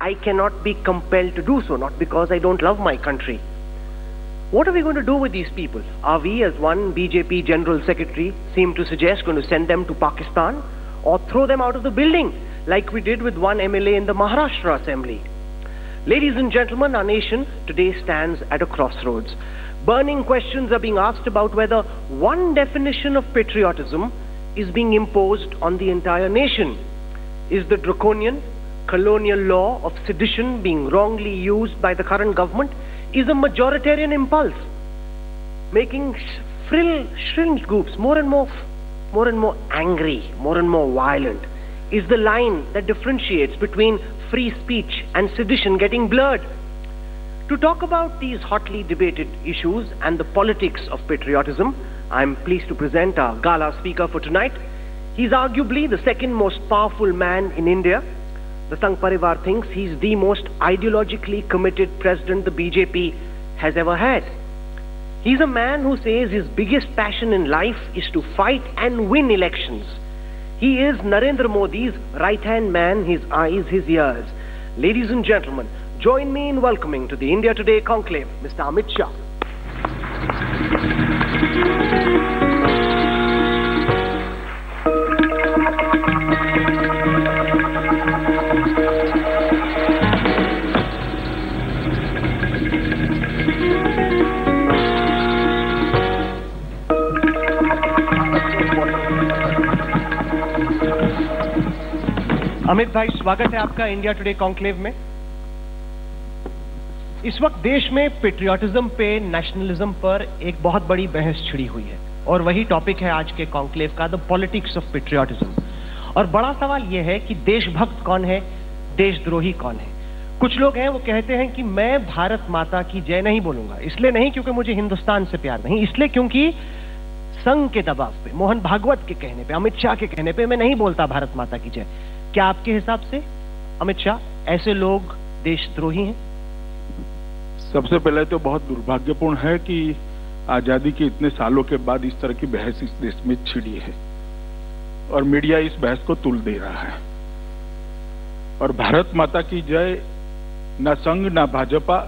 I cannot be compelled to do so, not because I don't love my country. What are we going to do with these people? Are we, as one BJP General Secretary seemed to suggest, going to send them to Pakistan or throw them out of the building like we did with one MLA in the Maharashtra Assembly? Ladies and gentlemen, our nation today stands at a crossroads. Burning questions are being asked about whether one definition of patriotism is being imposed on the entire nation. Is the draconian colonial law of sedition being wrongly used by the current government? Is a majoritarian impulse making shrill groups more and more angry, more and more violent? Is the line that differentiates between free speech and sedition getting blurred? To talk about these hotly debated issues and the politics of patriotism, I'm pleased to present our gala speaker for tonight. He's arguably the second most powerful man in India. The Sangh Parivar thinks he's the most ideologically committed president the BJP has ever had. He's a man who says his biggest passion in life is to fight and win elections. He is Narendra Modi's right-hand man, his eyes, his ears. Ladies and gentlemen, join me in welcoming to the India Today conclave, Mr. Amit Shah. Amit भाई, स्वागत है आपका India today conclave में। इस वक्त देश में patriotism पे, नेशनलिज्म पर एक बहुत बड़ी बहस छिड़ी हुई है और वही टॉपिक है आज के कॉन्क्लेव का, द पॉलिटिक्स ऑफ पेट्रियोटिज्म। और बड़ा सवाल यह है कि देशभक्त कौन है, देशद्रोही कौन है। कुछ लोग हैं वो कहते हैं कि मैं भारत माता की जय नहीं बोलूंगा, इसलिए नहीं क्योंकि मुझे हिंदुस्तान से प्यार नहीं, इसलिए क्योंकि संघ के दबाव पे, मोहन भागवत के कहने पे, अमित शाह के कहने पे मैं नहीं बोलता भारत माता की जय। क्या आपके हिसाब से अमित शाह ऐसे लोग देशद्रोही हैं? सबसे पहले तो बहुत दुर्भाग्यपूर्ण है कि आजादी के इतने सालों के बाद इस तरह की बहस इस देश में छिड़ी है और मीडिया इस बहस को तुल दे रहा है। और भारत माता की जय न संघ, न भाजपा,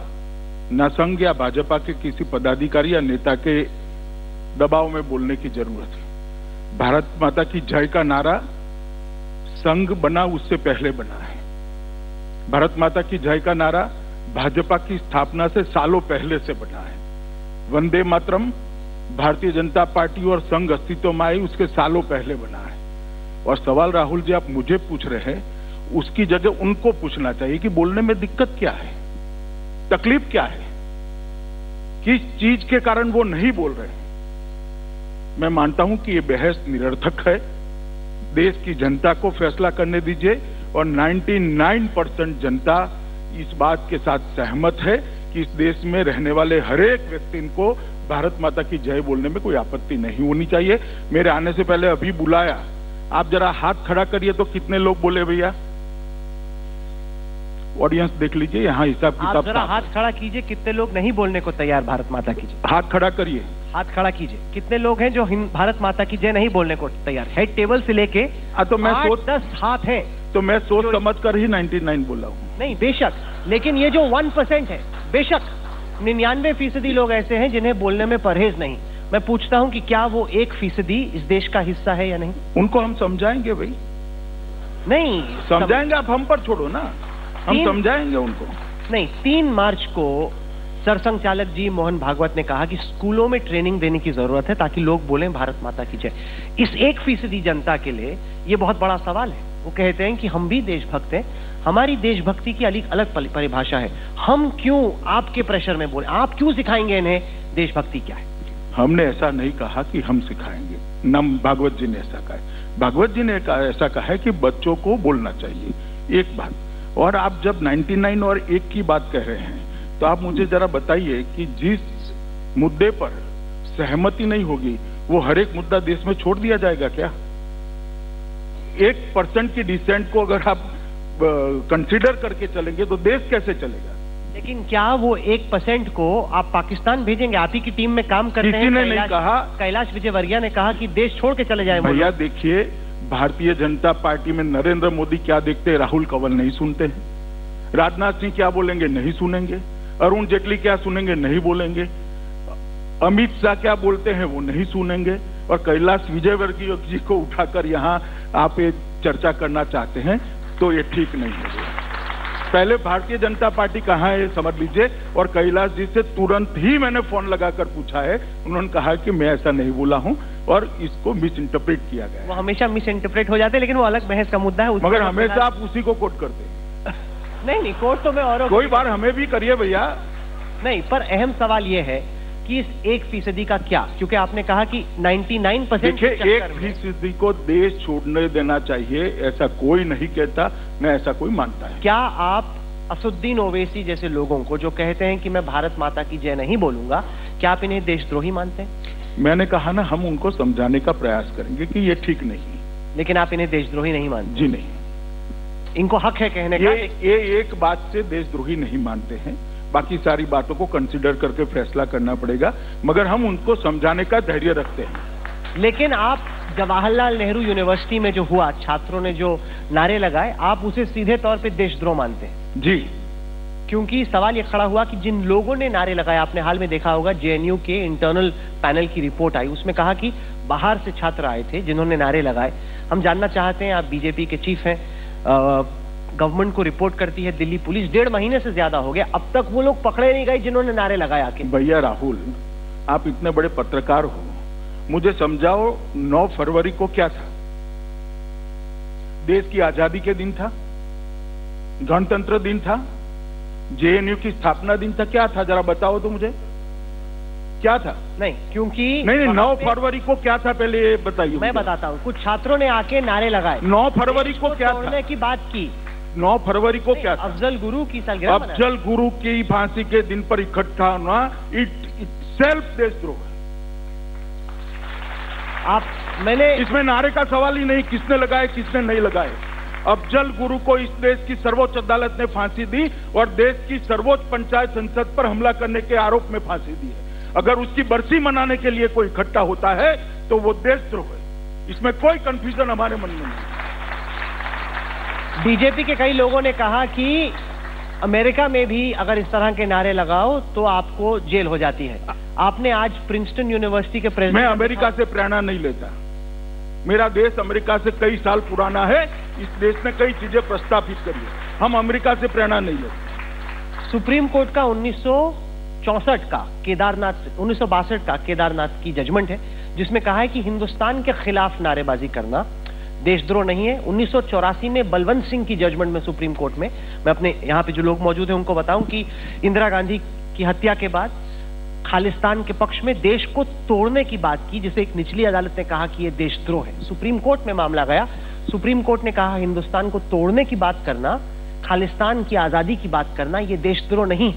न संघ या भाजपा के किसी पदाधिकारी या नेता के दबाव में बोलने की जरूरत है। भारत माता की जय का नारा संघ बना उससे पहले बना है। भारत माता की जय का नारा भाजपा की स्थापना से सालों पहले से बना है। वंदे मातरम भारतीय जनता पार्टी और संघ अस्तित्व में आई उसके सालों पहले बना है। और सवाल राहुल जी आप मुझे पूछ रहे हैं, उसकी जगह उनको पूछना चाहिए कि बोलने में दिक्कत क्या है, तकलीफ क्या है, किस चीज के कारण वो नहीं बोल रहे हैं। मैं मानता हूं कि ये बहस निरर्थक है। देश की जनता को फैसला करने दीजिए और 99% जनता इस बात के साथ सहमत है कि इस देश में रहने वाले हर एक व्यक्ति को भारत माता की जय बोलने में कोई आपत्ति नहीं होनी चाहिए। मेरे आने से पहले अभी बुलाया, आप जरा हाथ खड़ा करिए तो कितने लोग बोले भैया? ऑडियंस देख लीजिए, यहाँ हिसाब किताब। आप जरा हाथ खड़ा कीजिए, कितने लोग नहीं बोलने को तैयार भारत माता की जय? हाथ खड़ा करिए, हाथ खड़ा कीजिए। कितने लोग हैं जो भारत माता की जय नहीं बोलने को तैयार? हेड टेबल से लेके तो मैं 8-10 हाथ है, तो मैं सोच समझ कर ही 99 बोला हूँ। नहीं बेशक, लेकिन ये जो 1% है, बेशक 99% लोग ऐसे हैं जिन्हें बोलने में परहेज नहीं। मैं पूछता हूं कि क्या वो 1% इस देश का हिस्सा है या नहीं? उनको हम समझाएंगे भाई। नहीं समझाएंगे, आप हम पर छोड़ो ना, हम समझाएंगे उनको। नहीं, 3 मार्च को सरसंघ चालक जी मोहन भागवत ने कहा कि स्कूलों में ट्रेनिंग देने की जरूरत है ताकि लोग बोलें भारत माता की जय। इस 1% जनता के लिए ये बहुत बड़ा सवाल है। वो कहते हैं कि हम भी देशभक्त हैं, हमारी देशभक्ति की अलग परिभाषा है, हम क्यों आपके प्रेशर में बोले? आप क्यों सिखाएंगे इन्हें देशभक्ति क्या है? हमने ऐसा नहीं कहा कि हम सिखाएंगे, न भागवत जी ने ऐसा कहा है। भागवत जी ने ऐसा कहा है कि बच्चों को बोलना चाहिए, एक बात। और आप जब 99 और 1 की बात कह रहे हैं तो आप मुझे जरा बताइए कि जिस मुद्दे पर सहमति नहीं होगी वो हर एक मुद्दा देश में छोड़ दिया जाएगा क्या? 1% की डिसेंट को अगर आप कंसीडर करके चलेंगे तो देश कैसे चलेगा? लेकिन क्या वो 1% को आप पाकिस्तान भेजेंगे? आप ही की टीम में काम करते हैं। किसी ने नहीं कहा। कैलाश विजयवर्गीय ने कहा कि देश छोड़ के चले जाए। भैया देखिए, भारतीय जनता पार्टी में नरेंद्र मोदी क्या देखते हैं, राहुल कंवल नहीं सुनते हैं। राजनाथ सिंह क्या बोलेंगे नहीं सुनेंगे, अरुण जेटली क्या सुनेंगे नहीं बोलेंगे, अमित शाह क्या बोलते हैं वो नहीं सुनेंगे, और कैलाश विजयवर्गीय जी को उठाकर यहाँ आप ये चर्चा करना चाहते हैं तो ये ठीक नहीं है। पहले भारतीय जनता पार्टी कहाँ है समझ लीजिए, और कैलाश जी से तुरंत ही मैंने फोन लगाकर पूछा है, उन्होंने कहा कि मैं ऐसा नहीं बोला हूं और इसको मिस इंटरप्रेट किया गया। वो हमेशा मिस इंटरप्रेट हो जाते हैं, लेकिन वो अलग बहस का मुद्दा है। मगर हमेशा आप उसी को कोट करते हैं। नहीं, कोट तो मैं और कोई बार हमें भी करिए भैया। नहीं, पर अहम सवाल ये है कि इस 1% का क्या, क्योंकि आपने कहा कि 99% देखिए 1% को देश छोड़ने देना चाहिए, ऐसा कोई नहीं कहता, न ऐसा कोई मानता है। क्या आप असुद्दीन ओवैसी जैसे लोगों को जो कहते हैं कि मैं भारत माता की जय नहीं बोलूंगा, क्या आप इन्हें देशद्रोही मानते हैं? मैंने कहा ना, हम उनको समझाने का प्रयास करेंगे कि ये ठीक नहीं। लेकिन आप इन्हें देशद्रोही नहीं मानते? जी नहीं, इनको हक है कहने का। ये एक बात से देशद्रोही नहीं मानते हैं, बाकी सारी बातों को कंसिडर करके फैसला करना पड़ेगा, मगर हम उनको समझाने का धैर्य रखते हैं। लेकिन आप जवाहरलाल नेहरू यूनिवर्सिटी में जो हुआ, छात्रों ने जो नारे लगाए, आप उसे सीधे तौर पे देशद्रोह मानते हैं? जी, क्योंकि सवाल ये खड़ा हुआ कि जिन लोगों ने नारे लगाए, आपने हाल में देखा होगा जेएनयू के इंटरनल पैनल की रिपोर्ट आई, उसमें कहा कि बाहर से छात्र आए थे जिन्होंने नारे लगाए। हम जानना चाहते हैं, आप बीजेपी के चीफ हैं, गवर्नमेंट को रिपोर्ट करती है दिल्ली पुलिस, 1.5 महीने से ज्यादा हो गया, अब तक वो लोग पकड़े नहीं गए जिन्होंने नारे लगाए आके। भैया राहुल, आप इतने बड़े पत्रकार हो, मुझे समझाओ 9 फरवरी को क्या था? देश की आजादी के दिन था, गणतंत्र दिन था, जेएनयू की स्थापना दिन था, क्या था? जरा बताओ तो मुझे, क्या था? नहीं, क्योंकि नहीं 9 फरवरी को क्या था पहले ये बताइए। मैं बताता हूँ, कुछ छात्रों ने आके नारे लगाए। 9 फरवरी को क्या था? की बात की। 9 फरवरी को क्या था? अफजल गुरु की सालगिरह। अफजल गुरु की फांसी के दिन पर इकट्ठा होना इट सेल्फ देशद्रोह है। मैंने इसमें नारे का सवाल ही नहीं, किसने लगाए किसने नहीं लगाए। अफजल गुरु को इस देश की सर्वोच्च अदालत ने फांसी दी और देश की सर्वोच्च पंचायत संसद पर हमला करने के आरोप में फांसी दी है। अगर उसकी बरसी मनाने के लिए कोई इकट्ठा होता है तो वो देशद्रोह है, इसमें कोई कंफ्यूजन हमारे मन में नहीं। बीजेपी के कई लोगों ने कहा कि अमेरिका में भी अगर इस तरह के नारे लगाओ तो आपको जेल हो जाती है। आपने आज प्रिंसटन यूनिवर्सिटी के प्रेसिडेंट। मैं अमेरिका से प्रेरणा नहीं लेता, मेरा देश अमेरिका से कई साल पुराना है, इस देश ने कई चीजें प्रस्तावित करी है, हम अमेरिका से प्रेरणा नहीं लेते। सुप्रीम कोर्ट का 1962 का केदारनाथ की जजमेंट है, जिसमें कहा है कि हिंदुस्तान के खिलाफ नारेबाजी करना देशद्रोह नहीं है। 1984 में बलवंत सिंह की जजमेंट में सुप्रीम कोर्ट में, मैं अपने यहाँ पे जो लोग मौजूद हैं उनको बताऊं कि इंदिरा गांधी की हत्या के बाद खालिस्तान के पक्ष में देश को तोड़ने की बात की, जिसे एक निचली अदालत ने कहा कि यह देशद्रोह है। सुप्रीम कोर्ट में मामला गया, सुप्रीम कोर्ट ने कहा हिंदुस्तान को तोड़ने की बात करना, खालिस्तान की आजादी की बात करना, यह देशद्रोह नहीं।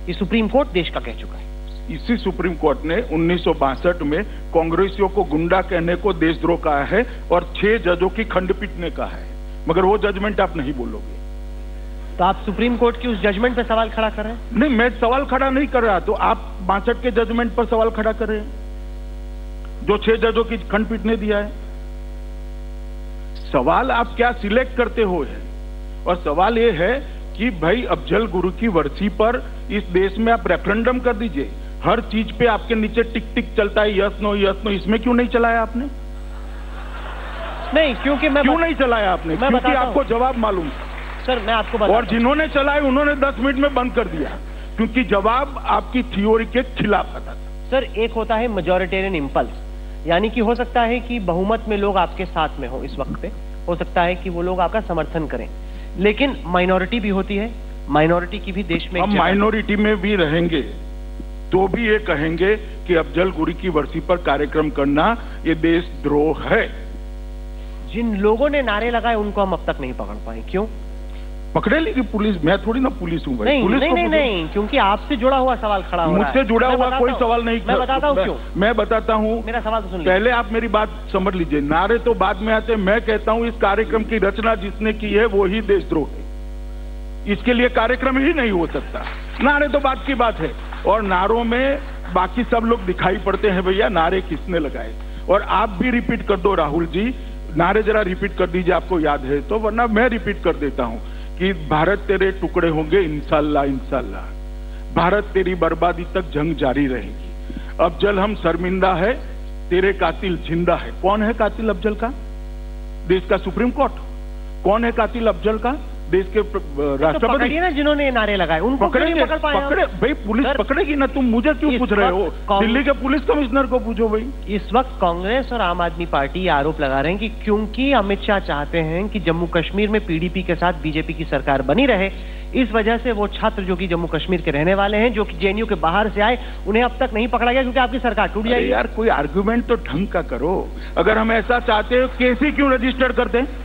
ये सुप्रीम कोर्ट देश का कह चुका है। इसी सुप्रीम कोर्ट ने 1962 में कांग्रेसियों को गुंडा कहने को देशद्रोह कहा है और 6 जजों की खंडपीठ ने कहा है, मगर वो जजमेंट आप नहीं बोलोगे। तो आप सुप्रीम कोर्ट की उस जजमेंट पे सवाल खड़ा कर रहे हैं? नहीं, मैं सवाल खड़ा नहीं कर रहा, तो आप 62 के जजमेंट पर सवाल खड़ा कर रहे हैं जो 6 जजों की खंडपीठ ने दिया है। सवाल आप क्या सिलेक्ट करते हो है, और सवाल ये है कि भाई अफजल गुरु की वर्सी पर इस देश में आप रेफरेंडम कर दीजिए, हर चीज पे आपके नीचे टिक टिक चलता है, यस नो यस नो, इसमें क्यों नहीं चलाया आपने? नहीं, क्योंकि क्यों नहीं चलाया आपने? क्योंकि आपको जवाब मालूम था। सर मैं आपको बताता हूं। और जिन्होंने चलाए उन्होंने 10 मिनट में बंद कर दिया, क्योंकि जवाब आपकी थ्योरी के खिलाफ आता था। सर एक होता है मेजॉरिटेरियन इंपल्स, यानी कि हो सकता है कि बहुमत में लोग आपके साथ में हो, इस वक्त पे हो सकता है कि वो लोग आपका समर्थन करें, लेकिन माइनॉरिटी भी होती है, माइनॉरिटी की भी देश में। हम माइनॉरिटी में भी रहेंगे तो भी ये कहेंगे कि अफजल गुरु की वर्सी पर कार्यक्रम करना ये देशद्रोह है। जिन लोगों ने नारे लगाए उनको हम अब तक नहीं पकड़ पाए, क्यों? पकड़े लेगी पुलिस, मैं थोड़ी ना पुलिस हूँ भाई। नहीं, पुलिस नहीं, क्योंकि आपसे जुड़ा हुआ सवाल खड़ा हो रहा है। मुझसे जुड़ा हुआ कोई सवाल नहीं। मैं बताता हूँ क्यों। मैं बताता हूँ, मेरा सवाल तो सुन लीजिए। पहले आप मेरी बात समझ लीजिए। नारे तो बाद में आते, मैं कहता हूँ इस कार्यक्रम की रचना जिसने की है वो ही देशद्रोह है, इसके लिए कार्यक्रम ही नहीं हो सकता। नारे तो बात की बात है, और नारों में बाकी सब लोग दिखाई पड़ते हैं भैया, नारे किसने लगाए। और आप भी रिपीट कर दो राहुल जी, नारे जरा रिपीट कर दीजिए, आपको याद है तो, वरना मैं रिपीट कर देता हूं कि भारत तेरे टुकड़े होंगे इंशाल्लाह इंशाल्लाह, भारत तेरी बर्बादी तक जंग जारी रहेगी। अफजल हम शर्मिंदा है, तेरे कातिल जिंदा है। कौन है कातिल अफजल का? देश का सुप्रीम कोर्ट। कौन है कातिल अफजल का? देश के राष्ट्रपति ना, जिन्होंने ये नारे लगाए उनको पकड़ेंगे। पकड़ पाए पकड़े भाई, पुलिस पकड़ेगी ना। तुम मुझे क्यों पूछ रहे हो? दिल्ली के पुलिस कमिश्नर को पूछो भाई। इस वक्त कांग्रेस और आम आदमी पार्टी ये आरोप लगा रहे हैं कि क्योंकि अमित शाह चाहते हैं कि जम्मू कश्मीर में पीडीपी के साथ बीजेपी की सरकार बनी रहे, इस वजह से वो छात्र जो कि जम्मू कश्मीर के रहने वाले हैं, जो कि जेएनयू के बाहर से आए, उन्हें अब तक नहीं पकड़ा गया क्योंकि आपकी सरकार टूट जाएगी। यार कोई आर्गुमेंट तो ढंग का करो। अगर हम ऐसा चाहते हो केसी क्यों रजिस्टर करते हैं?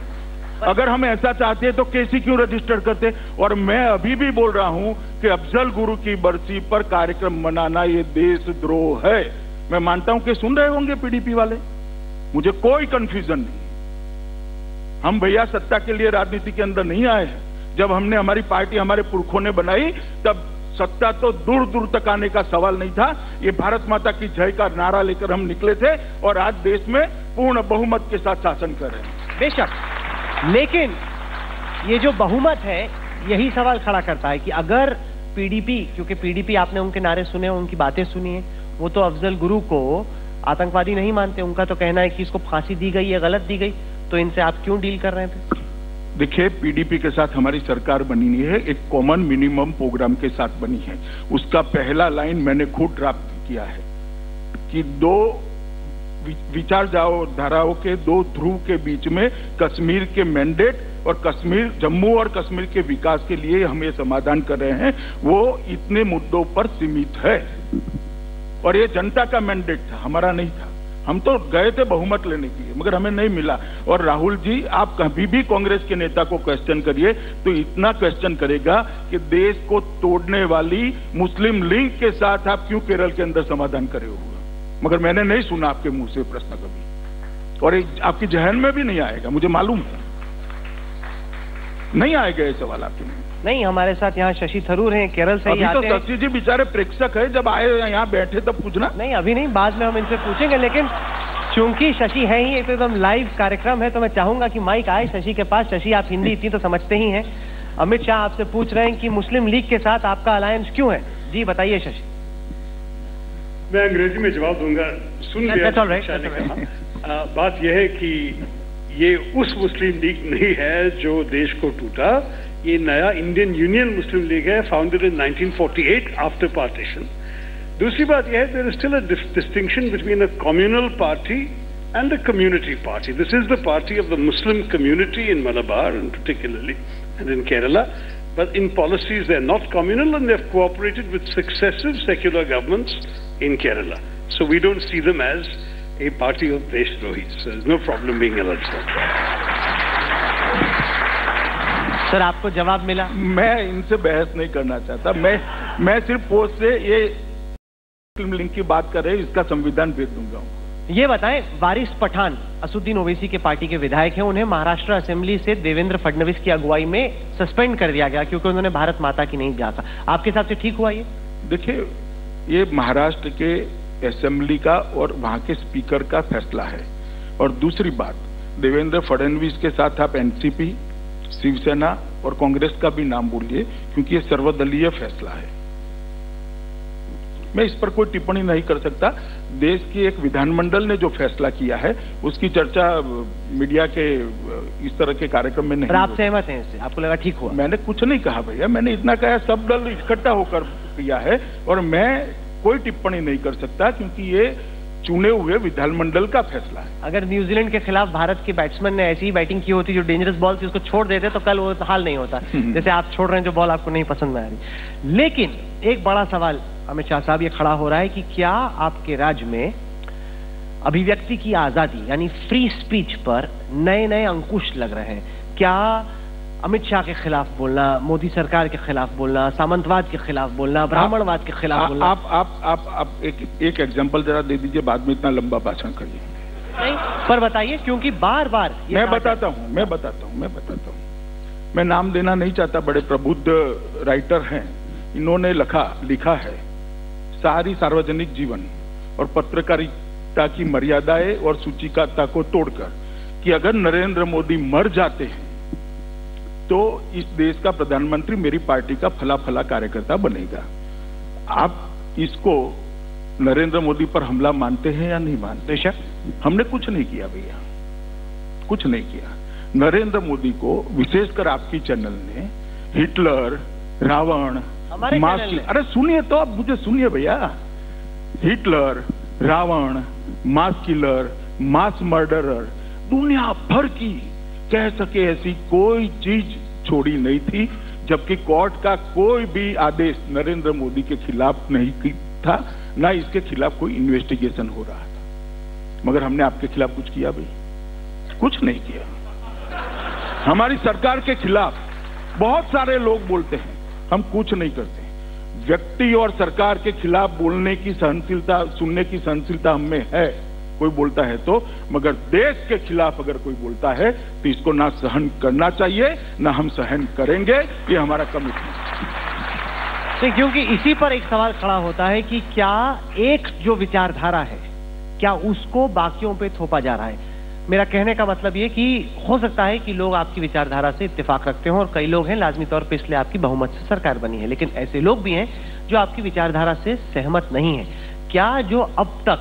अगर हम ऐसा चाहते हैं तो केसी क्यों रजिस्टर करते? और मैं अभी भी बोल रहा हूं कि अफजल गुरु की बरसी पर कार्यक्रम मनाना ये देशद्रोह है। मैं मानता हूं कि सुन रहे होंगे पीडीपी वाले, मुझे कोई कंफ्यूजन नहीं। हम भैया सत्ता के लिए राजनीति के अंदर नहीं आए हैं। जब हमने हमारी पार्टी हमारे पुरखों ने बनाई तब सत्ता तो दूर दूर तक आने का सवाल नहीं था। ये भारत माता की जय का नारा लेकर हम निकले थे और आज देश में पूर्ण बहुमत के साथ शासन कर रहे हैं। बेशक, लेकिन ये जो बहुमत है यही सवाल खड़ा करता है कि अगर पीडीपी, क्योंकि पीडीपी आपने उनके नारे सुने, उनकी बातें सुनी है, वो तो अफजल गुरु को आतंकवादी नहीं मानते। उनका तो कहना है कि इसको फांसी दी गई है, गलत दी गई, तो इनसे आप क्यों डील कर रहे थे? देखिए, पीडीपी के साथ हमारी सरकार बनी नहीं है, एक कॉमन मिनिमम प्रोग्राम के साथ बनी है। उसका पहला लाइन मैंने खुद ड्राफ्ट किया है कि दो विचार धाराओं के दो ध्रुव के बीच में कश्मीर के मैंडेट और कश्मीर, जम्मू और कश्मीर के विकास के लिए हम ये समाधान कर रहे हैं, वो इतने मुद्दों पर सीमित है। और ये जनता का मैंडेट था, हमारा नहीं था। हम तो गए थे बहुमत लेने के लिए, मगर हमें नहीं मिला। और राहुल जी, आप कभी भी कांग्रेस के नेता को क्वेश्चन करिए तो इतना क्वेश्चन करेगा कि देश को तोड़ने वाली मुस्लिम लीग के साथ आप क्यों केरल के अंदर समाधान करे हुए। मगर मैंने नहीं सुना आपके मुंह से प्रश्न कभी, और आपकी जहन में भी नहीं आएगा, मुझे मालूम है नहीं आएगा ये सवाल आपके मुंह। नहीं, हमारे साथ यहाँ शशि थरूर हैं, केरल से ही आते हैं। अभी तो शशि जी बेचारे प्रेक्षक है, जब आए यहाँ बैठे तब पूछना। नहीं, अभी नहीं, बाद में हम इनसे पूछेंगे। लेकिन चूंकि शशि है ही, एक एकदम लाइव कार्यक्रम है, तो मैं चाहूंगा कि माइक आए शशि के पास। शशि, आप हिंदी इतनी तो समझते ही हैं। अमित शाह आपसे पूछ रहे हैं कि मुस्लिम लीग के साथ आपका अलायंस क्यों है? जी बताइए शशि। मैं अंग्रेजी में जवाब दूंगा, सुन लिया। बात यह है कि ये उस मुस्लिम लीग नहीं है जो देश को टूटा। ये नया इंडियन यूनियन मुस्लिम लीग है, फाउंडेड इन 1948 आफ्टर पार्टीशन। दूसरी बात यह है, there is still a distinction between a communal party and a community party. This is the party of the Muslim community in Malabar and particularly and in Kerala. But in policies they're not communal and they've cooperated with successive secular governments in Kerala. So we don't see them as a party of Deshdrohis. So there's no problem being alleged. Sir, आपको जवाब मिला? मैं इनसे बहस नहीं करना चाहता। मैं सिर्फ पोस्ट से ये मुस्लिम लीग की बात कर रहे हैं, इसका संविधान भेज दूंगा। ये बताएं, वारिस पठान असुद्दीन ओवैसी के पार्टी के विधायक हैं, उन्हें महाराष्ट्र असेंबली से देवेंद्र फडणवीस की अगुवाई में सस्पेंड कर दिया गया क्योंकि उन्होंने भारत माता की नहीं गाथा। आपके हिसाब से ठीक हुआ ये? देखिए, ये महाराष्ट्र के असेंबली का और वहां के स्पीकर का फैसला है। और दूसरी बात, देवेंद्र फडणवीस के साथ आप एनसीपी, शिवसेना और कांग्रेस का भी नाम बोलिए, क्योंकि ये सर्वदलीय फैसला है। मैं इस पर कोई टिप्पणी नहीं कर सकता। देश की एक विधानमंडल ने जो फैसला किया है उसकी चर्चा मीडिया के इस तरह के कार्यक्रम में नहीं। आप सहमत हैं इससे? आपको लगा ठीक हुआ? मैंने कुछ नहीं कहा भैया, मैंने इतना कहा सब दल इकट्ठा होकर किया है और मैं कोई टिप्पणी नहीं कर सकता क्योंकि ये चुने हुए विधानमंडल का फैसला है। अगर न्यूजीलैंड के खिलाफ भारत के बैट्समैन ने ऐसी ही बैटिंग की होती जो डेंजरस बॉल थी, उसको छोड़ देते तो कल वो हाल नहीं होता जैसे आप छोड़ रहे हैं जो बॉल आपको नहीं पसंद में आ रही। लेकिन एक बड़ा सवाल अमित शाह साहब ये खड़ा हो रहा है कि क्या आपके राज्य में अभिव्यक्ति की आजादी यानी फ्री स्पीच पर नए नए अंकुश लग रहे हैं? क्या अमित शाह के खिलाफ बोलना, मोदी सरकार के खिलाफ बोलना, सामंतवाद के खिलाफ बोलना, ब्राह्मणवाद के खिलाफ बोलना? आप एक एग्जांपल जरा दे दीजिए, बाद में इतना लंबा भाषण करिए। नहीं, पर बताइए, क्योंकि बार बार मैं बताता हूँ। मैं नाम देना नहीं चाहता, बड़े प्रबुद्ध राइटर हैं, इन्होंने लिखा है सारी सार्वजनिक जीवन और पत्रकारिता की मर्यादाएं और सूचिकाता को तोड़कर कि अगर नरेंद्र मोदी मर जाते हैं तो इस देश का प्रधानमंत्री मेरी पार्टी का फला फला कार्यकर्ता बनेगा। आप इसको नरेंद्र मोदी पर हमला मानते हैं या नहीं मानते? बेशक हमने कुछ नहीं किया भैया, कुछ नहीं किया। नरेंद्र मोदी को विशेषकर आपकी चैनल ने हिटलर, रावण, अरे सुनिए तो, आप मुझे सुनिए भैया। हिटलर, रावण, मास किलर, मास मर्डरर, दुनिया भर की कह सके ऐसी कोई चीज छोड़ी नहीं थी, जबकि कोर्ट का कोई भी आदेश नरेंद्र मोदी के खिलाफ नहीं था, ना इसके खिलाफ कोई इन्वेस्टिगेशन हो रहा था। मगर हमने आपके खिलाफ कुछ किया भाई? कुछ नहीं किया। हमारी सरकार के खिलाफ बहुत सारे लोग बोलते हैं, हम कुछ नहीं करते। व्यक्ति और सरकार के खिलाफ बोलने की सहनशीलता, सुनने की सहनशीलता हम में है, कोई बोलता है तो, मगर देश के खिलाफ अगर कोई बोलता है तो इसको ना सहन करना चाहिए, ना हम सहन करेंगे। ये हमारा कमिटमेंट है। क्योंकि इसी पर एक सवाल खड़ा होता है कि क्या एक जो विचारधारा है, क्या उसको बाकियों पे थोपा जा रहा है? मेरा कहने का मतलब ये कि हो सकता है कि लोग आपकी विचारधारा से इत्तेफाक रखते हो, और कई लोग हैं लाजमी तौर पे इसलिए आपकी बहुमत से सरकार बनी है, लेकिन ऐसे लोग भी हैं जो आपकी विचारधारा से सहमत नहीं है। क्या जो अब तक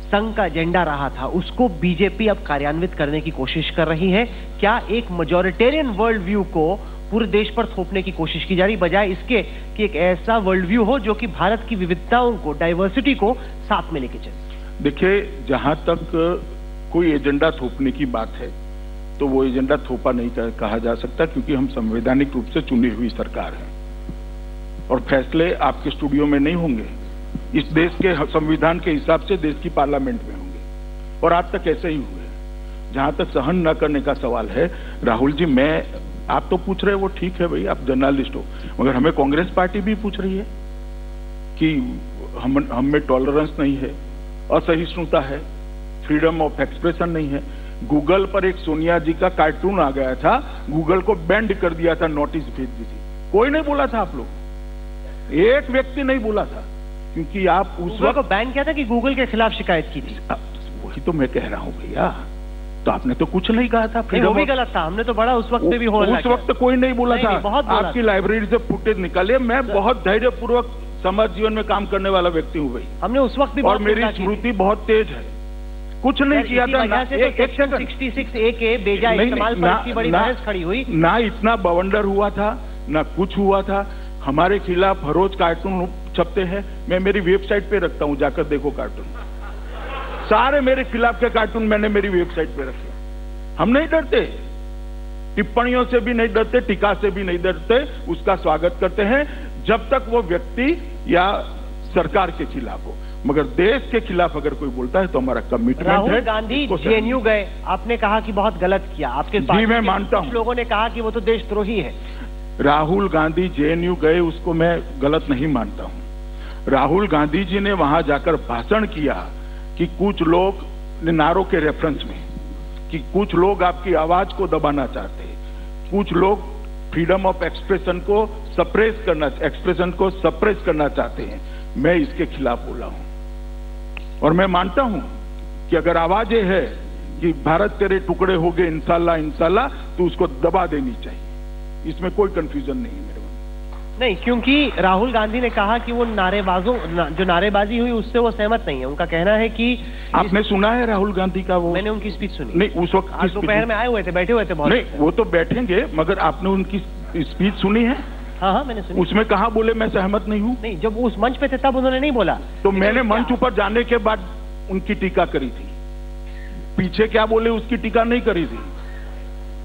संघ का एजेंडा रहा था उसको बीजेपी अब कार्यान्वित करने की कोशिश कर रही है? क्या एक मेजॉरिटेरियन वर्ल्ड व्यू को पूरे देश पर थोपने की कोशिश की जा रही, बजाय इसके कि एक ऐसा वर्ल्ड व्यू हो जो कि भारत की विविधताओं को, डाइवर्सिटी को साथ में लेके चले? देखिए, जहां तक कोई एजेंडा थोपने की बात है तो वो एजेंडा थोपा नहीं कहा जा सकता, क्योंकि हम संवैधानिक रूप से चुनी हुई सरकार है और फैसले आपके स्टूडियो में नहीं होंगे, इस देश के संविधान के हिसाब से देश की पार्लियामेंट में होंगे, और आज तक ऐसे ही हुए। जहां तक सहन न करने का सवाल है, राहुल जी, आप तो पूछ रहे हो वो ठीक है भाई, आप जर्नलिस्ट हो, मगर हमें कांग्रेस पार्टी भी पूछ रही है कि हम में टॉलरेंस नहीं है, असहिष्णुता है, फ्रीडम ऑफ एक्सप्रेशन नहीं है। गूगल पर एक सोनिया जी का कार्टून आ गया था, गूगल को बैंड कर दिया था, नोटिस भेज दी थी, कोई नहीं बोला था। आप लोग, एक व्यक्ति नहीं बोला था, क्योंकि आप उस वक्त बैन किया था कि गूगल के खिलाफ शिकायत की थी। वही तो मैं कह रहा हूं भैया, तो आपने तो कुछ नहीं कहा था। वो भी गलत था, हमने तो बड़ा उस वक्त पे भी हो उस वक्त कोई नहीं बोला था। आपकी लाइब्रेरी से फुटेज निकाले, मैं बहुत धैर्यपूर्वक समाज जीवन में काम करने वाला व्यक्ति हूँ भाई, हमने उस वक्त भी, और मेरी स्मृति बहुत तेज है, कुछ नहीं किया था। सेक्शन 66A के बेजा इस्तेमाल पर इतनी बड़ी बहस खड़ी हुई, ना इतना बवंडर हुआ था, ना कुछ हुआ था। हमारे खिलाफ हर रोज कार्टून छपते हैं, मैं मेरी वेबसाइट पे रखता हूं, जाकर देखो कार्टून, सारे मेरे खिलाफ के कार्टून मैंने मेरी वेबसाइट पे रखे। हम नहीं डरते, टिप्पणियों से भी नहीं डरते, टीका से भी नहीं डरते, उसका स्वागत करते हैं जब तक वो व्यक्ति या सरकार के खिलाफ हो। मगर देश के खिलाफ अगर कोई बोलता है तो हमारा कमिटमेंट है। राहुल गांधी जेएनयू गए, आपने कहा कि बहुत गलत किया, आपके जी मैं मानता हूं, लोगों ने कहा कि वो तो देशद्रोही है। राहुल गांधी जेएनयू गए, उसको मैं गलत नहीं मानता हूं। राहुल गांधी जी ने वहां जाकर भाषण किया कि कुछ लोग नारों के रेफरेंस में, कि कुछ लोग आपकी आवाज को दबाना चाहते हैं, कुछ लोग फ्रीडम ऑफ एक्सप्रेशन को सप्रेस करना चाहते हैं। मैं इसके खिलाफ बोला हूं, और मैं मानता हूं कि अगर आवाज ये है कि भारत तेरे टुकड़े हो गए इंशाल्लाह इंशाल्लाह, तो उसको दबा देनी चाहिए, इसमें कोई कंफ्यूजन नहीं है मेरे मन। नहीं, क्योंकि राहुल गांधी ने कहा कि वो जो नारेबाजी हुई उससे वो सहमत नहीं है। उनका कहना है कि आपने सुना है राहुल गांधी का वो? मैंने उनकी स्पीच सुनी। नहीं, उस वक्त आज दोपहर में आए हुए थे, बैठे हुए थे बहुत। नहीं, वो तो बैठेंगे, मगर आपने उनकी स्पीच सुनी है? हाँ, मैंने सुनी। उसमें कहा बोले मैं सहमत नहीं हूँ? नहीं, जब उस मंच पे थे तब उन्होंने नहीं बोला। तो मैंने मंच ऊपर जाने के बाद उनकी टीका करी थी, पीछे क्या बोले उसकी टीका नहीं करी थी।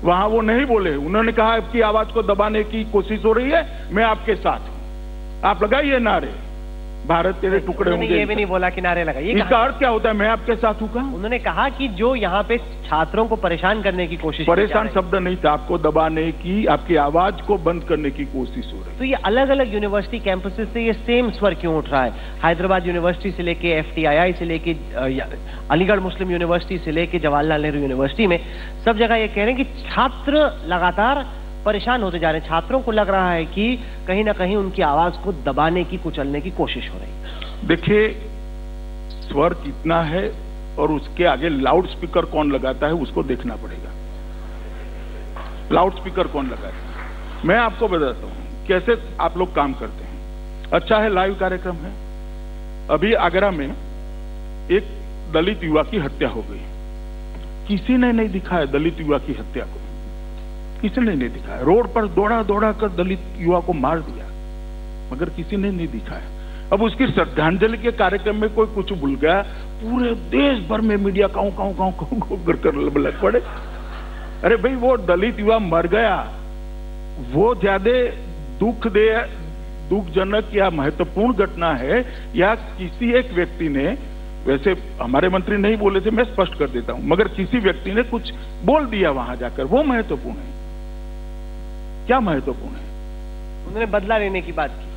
वहां वो नहीं बोले, उन्होंने कहा आपकी आवाज को दबाने की कोशिश हो रही है, मैं आपके साथ हूं, आप लगाइए नारे, भारत तेरे टुकड़े होंगे। ये भी नहीं बोला कि नारे लगाइए। इसका अर्थ क्या होता है, मैं आपके साथ हूँ? उन्होंने कहा कि जो यहाँ पे छात्रों को परेशान करने की कोशिश, परेशान शब्द नहीं था, आपको दबाने की, आपकी आवाज को बंद करने की कोशिश हो रही है। तो ये अलग अलग यूनिवर्सिटी कैंपसेस से ये सेम स्वर क्यों उठ रहा है? हैदराबाद यूनिवर्सिटी से लेके FTII से लेके अलीगढ़ मुस्लिम यूनिवर्सिटी से लेके जवाहरलाल नेहरू यूनिवर्सिटी में सब जगह ये कह रहे हैं कि छात्र लगातार परेशान होते जा रहे हैं। छात्रों को लग रहा है कि कहीं ना कहीं उनकी आवाज को दबाने की, कुचलने की कोशिश हो रही है। देखिए, स्वर कितना है और उसके आगे लाउड स्पीकर कौन लगाता है उसको देखना पड़ेगा। लाउड स्पीकर कौन लगाता है? मैं आपको बताता हूँ कैसे आप लोग काम करते हैं। अच्छा है, लाइव कार्यक्रम है। अभी आगरा में एक दलित युवा की हत्या हो गई, किसी ने नहीं दिखाया दलित युवा की हत्या को, किसी ने नहीं दिखाया। रोड पर दौड़ा दौड़ा कर दलित युवा को मार दिया, मगर किसी ने नहीं दिखाया। अब उसकी श्रद्धांजलि के कार्यक्रम में कोई कुछ भूल गया, पूरे देश भर में मीडिया काऊ काऊ काऊ काऊ कर लग पड़े। अरे भाई, वो दलित युवा मर गया, वो ज्यादा दुखजनक या महत्वपूर्ण घटना है, या किसी एक व्यक्ति ने, वैसे हमारे मंत्री नहीं बोले थे, मैं स्पष्ट कर देता हूं, मगर किसी व्यक्ति ने कुछ बोल दिया वहां जाकर, वो महत्वपूर्ण है। क्या महत्वपूर्ण है? उन्होंने बदला लेने की बात की।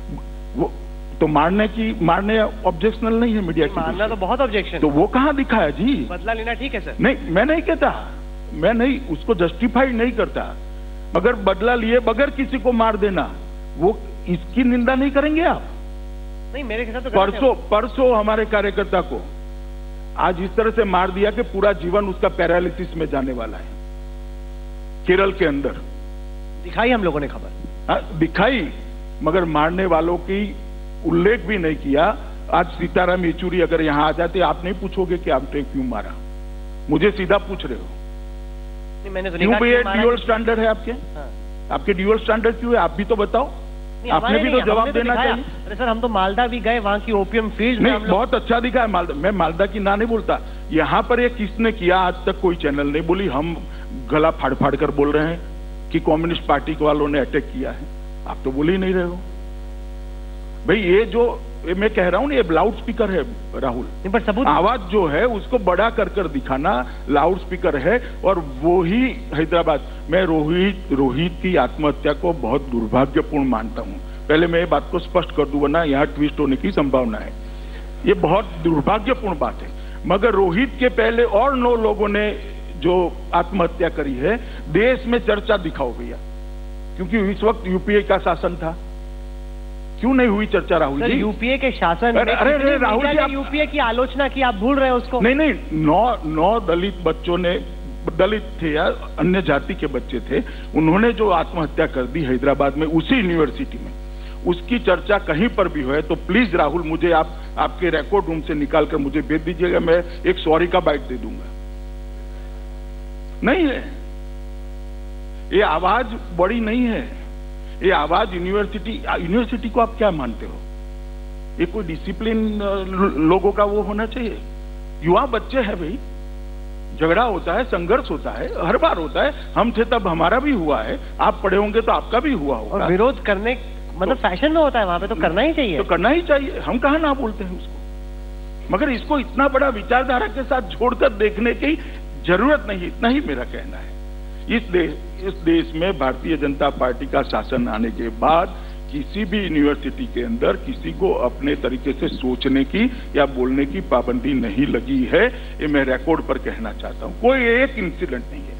वो तो मारने ऑब्जेक्शनल नहीं है मीडिया की, मारना तो बहुत ऑब्जेक्शन। तो वो कहां दिखाया जी? बदला लेना ठीक है सर। नहीं, मैं नहीं कहता, मैं नहीं उसको जस्टिफाई नहीं करता, मगर बदला लिए बगैर किसी को मार देना, वो इसकी निंदा नहीं करेंगे आप? नहीं, मेरे ख्याल तो परसों हमारे कार्यकर्ता को आज इस तरह से मार दिया कि पूरा जीवन उसका पैरालिसिस में जाने वाला है, केरल के अंदर। दिखाई हम लोगों ने खबर, दिखाई, मगर मारने वालों की उल्लेख भी नहीं किया। आज सीताराम येचुरी अगर यहां आ जाते, आप नहीं पूछोगे कि आपने क्यों मारा? मुझे सीधा पूछ रहे हो। नहीं, मैंने तो क्यों भैया ड्यूअल स्टैंडर्ड है आपके? आपके ड्यूअल स्टैंडर्ड क्यों है? आप भी तो बताओ, आपने भी तो जवाब देना चाहिए। अरे सर, हम तो मालदा भी गए, वहां की ओपियम फील्ड नहीं, बहुत अच्छा दिखा है मालदा। मैं मालदा की ना नहीं बोलता, यहां पर ये किसने किया आज तक कोई चैनल नहीं बोली। हम गला फाड़ फाड़ कर बोल रहे हैं कि कम्युनिस्ट पार्टी वालों ने अटैक किया है, आप तो बोल ही नहीं रहे हो भाई। ये मैं कह रहा हूं, ये लाउड स्पीकर है राहुल, पर सबूत, आवाज जो है उसको बड़ा कर दिखाना लाउड स्पीकर है। और वो ही हैदराबाद में रोहित की आत्महत्या को बहुत दुर्भाग्यपूर्ण मानता हूं। पहले मैं ये बात को स्पष्ट कर दूं, वरना यहां ट्विस्ट होने की संभावना है। ये बहुत दुर्भाग्यपूर्ण बात है, मगर रोहित के पहले और 9 लोगों ने जो आत्महत्या करी है, देश में चर्चा दिखाओ भैया, क्योंकि इस वक्त यूपीए का शासन था। क्यों नहीं हुई चर्चा राहुल जी? यूपीए के शासन में अरे राहुल जी, यूपीए की आलोचना की, आप भूल रहे हो उसको। नहीं, 9 दलित बच्चों ने, दलित थे या अन्य जाति के बच्चे थे, उन्होंने जो आत्महत्या कर दी हैदराबाद में, उसी यूनिवर्सिटी में, उसकी चर्चा कहीं पर भी हो तो प्लीज राहुल, मुझे आपके रिकॉर्ड रूम से निकाल कर मुझे भेज दीजिएगा, मैं एक सॉरी का बाइट दे दूंगा। नहीं है, ये आवाज बड़ी नहीं है, ये आवाज यूनिवर्सिटी को आप क्या मानते हो? ये कोई डिसिप्लिन लोगों का वो होना चाहिए? युवा बच्चे हैं भाई, झगड़ा होता है, संघर्ष होता है, हर बार होता है। हम थे तब हमारा भी हुआ है, आप पढ़े होंगे तो आपका भी हुआ होगा। और विरोध करने मतलब फैशन में होता है वहां पे, तो करना ही चाहिए। तो करना ही चाहिए, हम कहाँ ना बोलते हैं उसको, मगर इसको इतना बड़ा विचारधारा के साथ जोड़कर देखने की जरूरत नहीं, इतना ही मेरा कहना है। इस देश में भारतीय जनता पार्टी का शासन आने के बाद किसी भी यूनिवर्सिटी के अंदर किसी को अपने तरीके से सोचने की या बोलने की पाबंदी नहीं लगी है, ये मैं रिकॉर्ड पर कहना चाहता हूं। कोई एक इंसिडेंट नहीं है,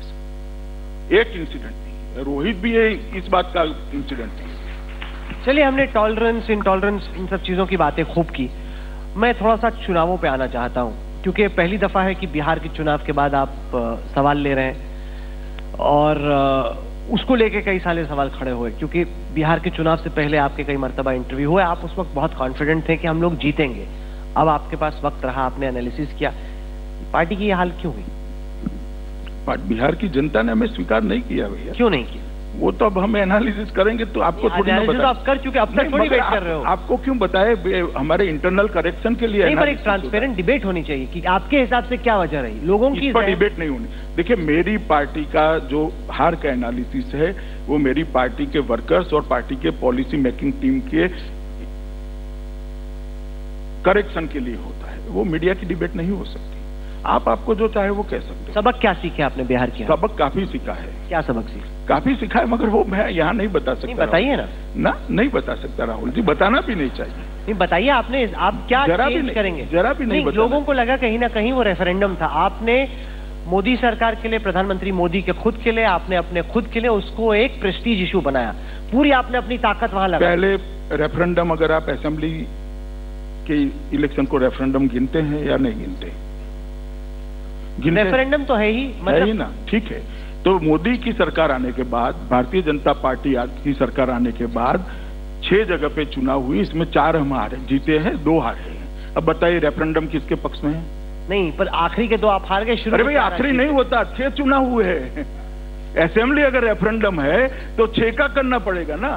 एक इंसिडेंट नहीं है। रोहित भी इस बात का इंसिडेंट नहीं है। चलिए, हमने टॉलरेंस, इंटॉलरेंस, इन सब चीजों की बातें खूब की। मैं थोड़ा सा चुनावों पे आना चाहता हूं, क्योंकि पहली दफा है कि बिहार के चुनाव के बाद आप सवाल ले रहे हैं, और उसको लेके कई सारे सवाल खड़े हुए, क्योंकि बिहार के चुनाव से पहले आपके कई मर्तबा इंटरव्यू हुए, आप उस वक्त बहुत कॉन्फिडेंट थे कि हम लोग जीतेंगे। अब आपके पास वक्त रहा, आपने एनालिसिस किया, पार्टी की ये हाल क्यों हुई? बिहार की जनता ने हमें स्वीकार नहीं किया भैया। क्यों नहीं किया? वो तो अब हम एनालिसिस करेंगे तो आपको थोड़ी ना बताएं। आप कर चुके, अब तक थोड़ी वेट कर रहे हो। आपको क्यों बताए? हमारे इंटरनल करेक्शन के लिए नहीं, पर एक ट्रांसपेरेंट डिबेट होनी चाहिए कि आपके हिसाब से क्या वजह रही, लोगों की। इस पर डिबेट नहीं होनी। देखिए, मेरी पार्टी का जो हार का एनालिसिस है, वो मेरी पार्टी के वर्कर्स और पार्टी के पॉलिसी मेकिंग टीम के करेक्शन के लिए होता है, वो मीडिया की डिबेट नहीं हो सकती। आपको जो चाहे वो कह सकते हो। सबक क्या सीखे आपने बिहार की? सबक काफी सीखा है। क्या सबक सीखा? काफी सीखा है, मगर वो मैं यहाँ नहीं बता सकता। बताइए ना। नहीं बता सकता राहुल जी, बताना भी नहीं चाहिए। नहीं, बताइए आपने, आप क्या चेंज करेंगे? जरा भी नहीं। लोगों को लगा कहीं ना कहीं वो रेफरेंडम था, आपने मोदी सरकार के लिए, प्रधानमंत्री मोदी के खुद के लिए, आपने अपने खुद के लिए उसको एक प्रेस्टीज इशू बनाया, पूरी आपने अपनी ताकत वहां लगा। पहले रेफरेंडम, अगर आप असेंबली के इलेक्शन को रेफरेंडम गिनते हैं या नहीं गिनते? रेफरेंडम तो है ही, मतलब है ही ना, ठीक है। तो मोदी की सरकार आने के बाद, भारतीय जनता पार्टी की सरकार आने के बाद 6 जगह पे चुनाव हुई, इसमें 4 हम हारे जीते हैं, 2 हारे हैं। अब बताइए रेफरेंडम किसके पक्ष में है? नहीं, पर आखिरी के 2 आप हार गए। शुरू अरे भाई आखिरी नहीं होता, 6 चुनाव हुए हैं। असेंबली अगर रेफरेंडम है तो 6 का करना पड़ेगा ना।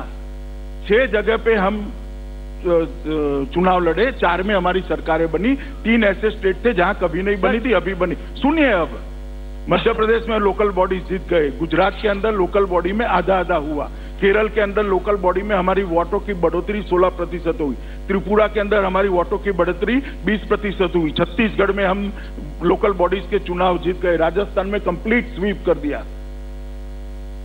6 जगह पे हम चुनाव लड़े, 4 में हमारी सरकारें बनी, 3 ऐसे स्टेट थे जहां कभी नहीं बनी थी, अभी बनी। सुनिए, अब मध्य प्रदेश में लोकल बॉडी जीत गए, गुजरात के अंदर लोकल बॉडी में आधा आधा हुआ, केरल के अंदर लोकल बॉडी में हमारी वोटों की बढ़ोतरी 16% हुई, त्रिपुरा के अंदर हमारी वोटों की बढ़ोतरी 20% हुई, छत्तीसगढ़ में हम लोकल बॉडीज के चुनाव जीत गए, राजस्थान में कंप्लीट स्वीप कर दिया।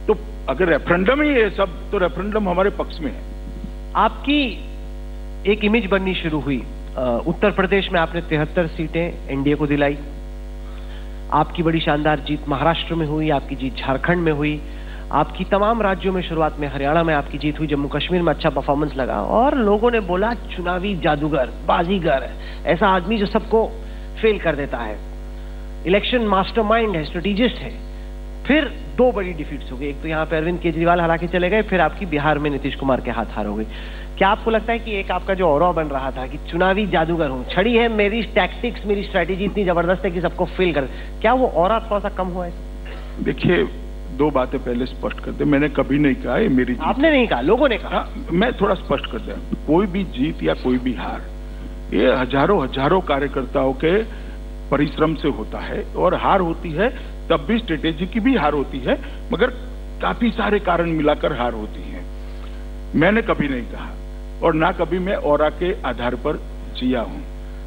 तो अगर रेफरेंडम ही है सब, तो रेफरेंडम हमारे पक्ष में है। आपकी एक इमेज बननी शुरू हुई। उत्तर प्रदेश में आपने 73 सीटें एनडीए को दिलाई, आपकी बड़ी शानदार जीत महाराष्ट्र में हुई, आपकी जीत झारखंड में हुई, आपकी तमाम राज्यों में, शुरुआत में हरियाणा में आपकी जीत हुई, जम्मू कश्मीर में अच्छा परफॉर्मेंस लगा और लोगों ने बोला चुनावी जादूगर, बाजीगर, ऐसा आदमी जो सबको फेल कर देता है, इलेक्शन मास्टरमाइंड है, स्ट्रेटेजिस्ट है। फिर 2 बड़ी डिफीट्स हो गई, एक तो यहाँ पे अरविंद केजरीवाल हरा के चले गए, फिर आपकी बिहार में नीतीश कुमार के हाथ हार हो गई। क्या आपको लगता है कि एक आपका जो ऑरा बन रहा था कि चुनावी जादूगर हूं, छड़ी है मेरी टैक्टिक्स, मेरी स्ट्रैटेजी इतनी जबरदस्त है कि सबको फेल कर, क्या वो ऑरा थोड़ा सा कम हुआ है? देखिए, 2 बातें पहले स्पष्ट कर दे। मैंने कभी नहीं कहा ये मेरी जीत। आपने नहीं कहा, लोगों ने कहा। मैं थोड़ा स्पष्ट कर दूं, कोई भी जीत या कोई भी हार ये हजारों कार्यकर्ताओं के परिश्रम से होता है, और हार होती है तब भी स्ट्रेटेजी की भी हार होती है, मगर काफी सारे कारण मिलाकर हार होती है। मैंने कभी नहीं कहा और ना कभी मैं ऑरा के आधार पर जिया हूं।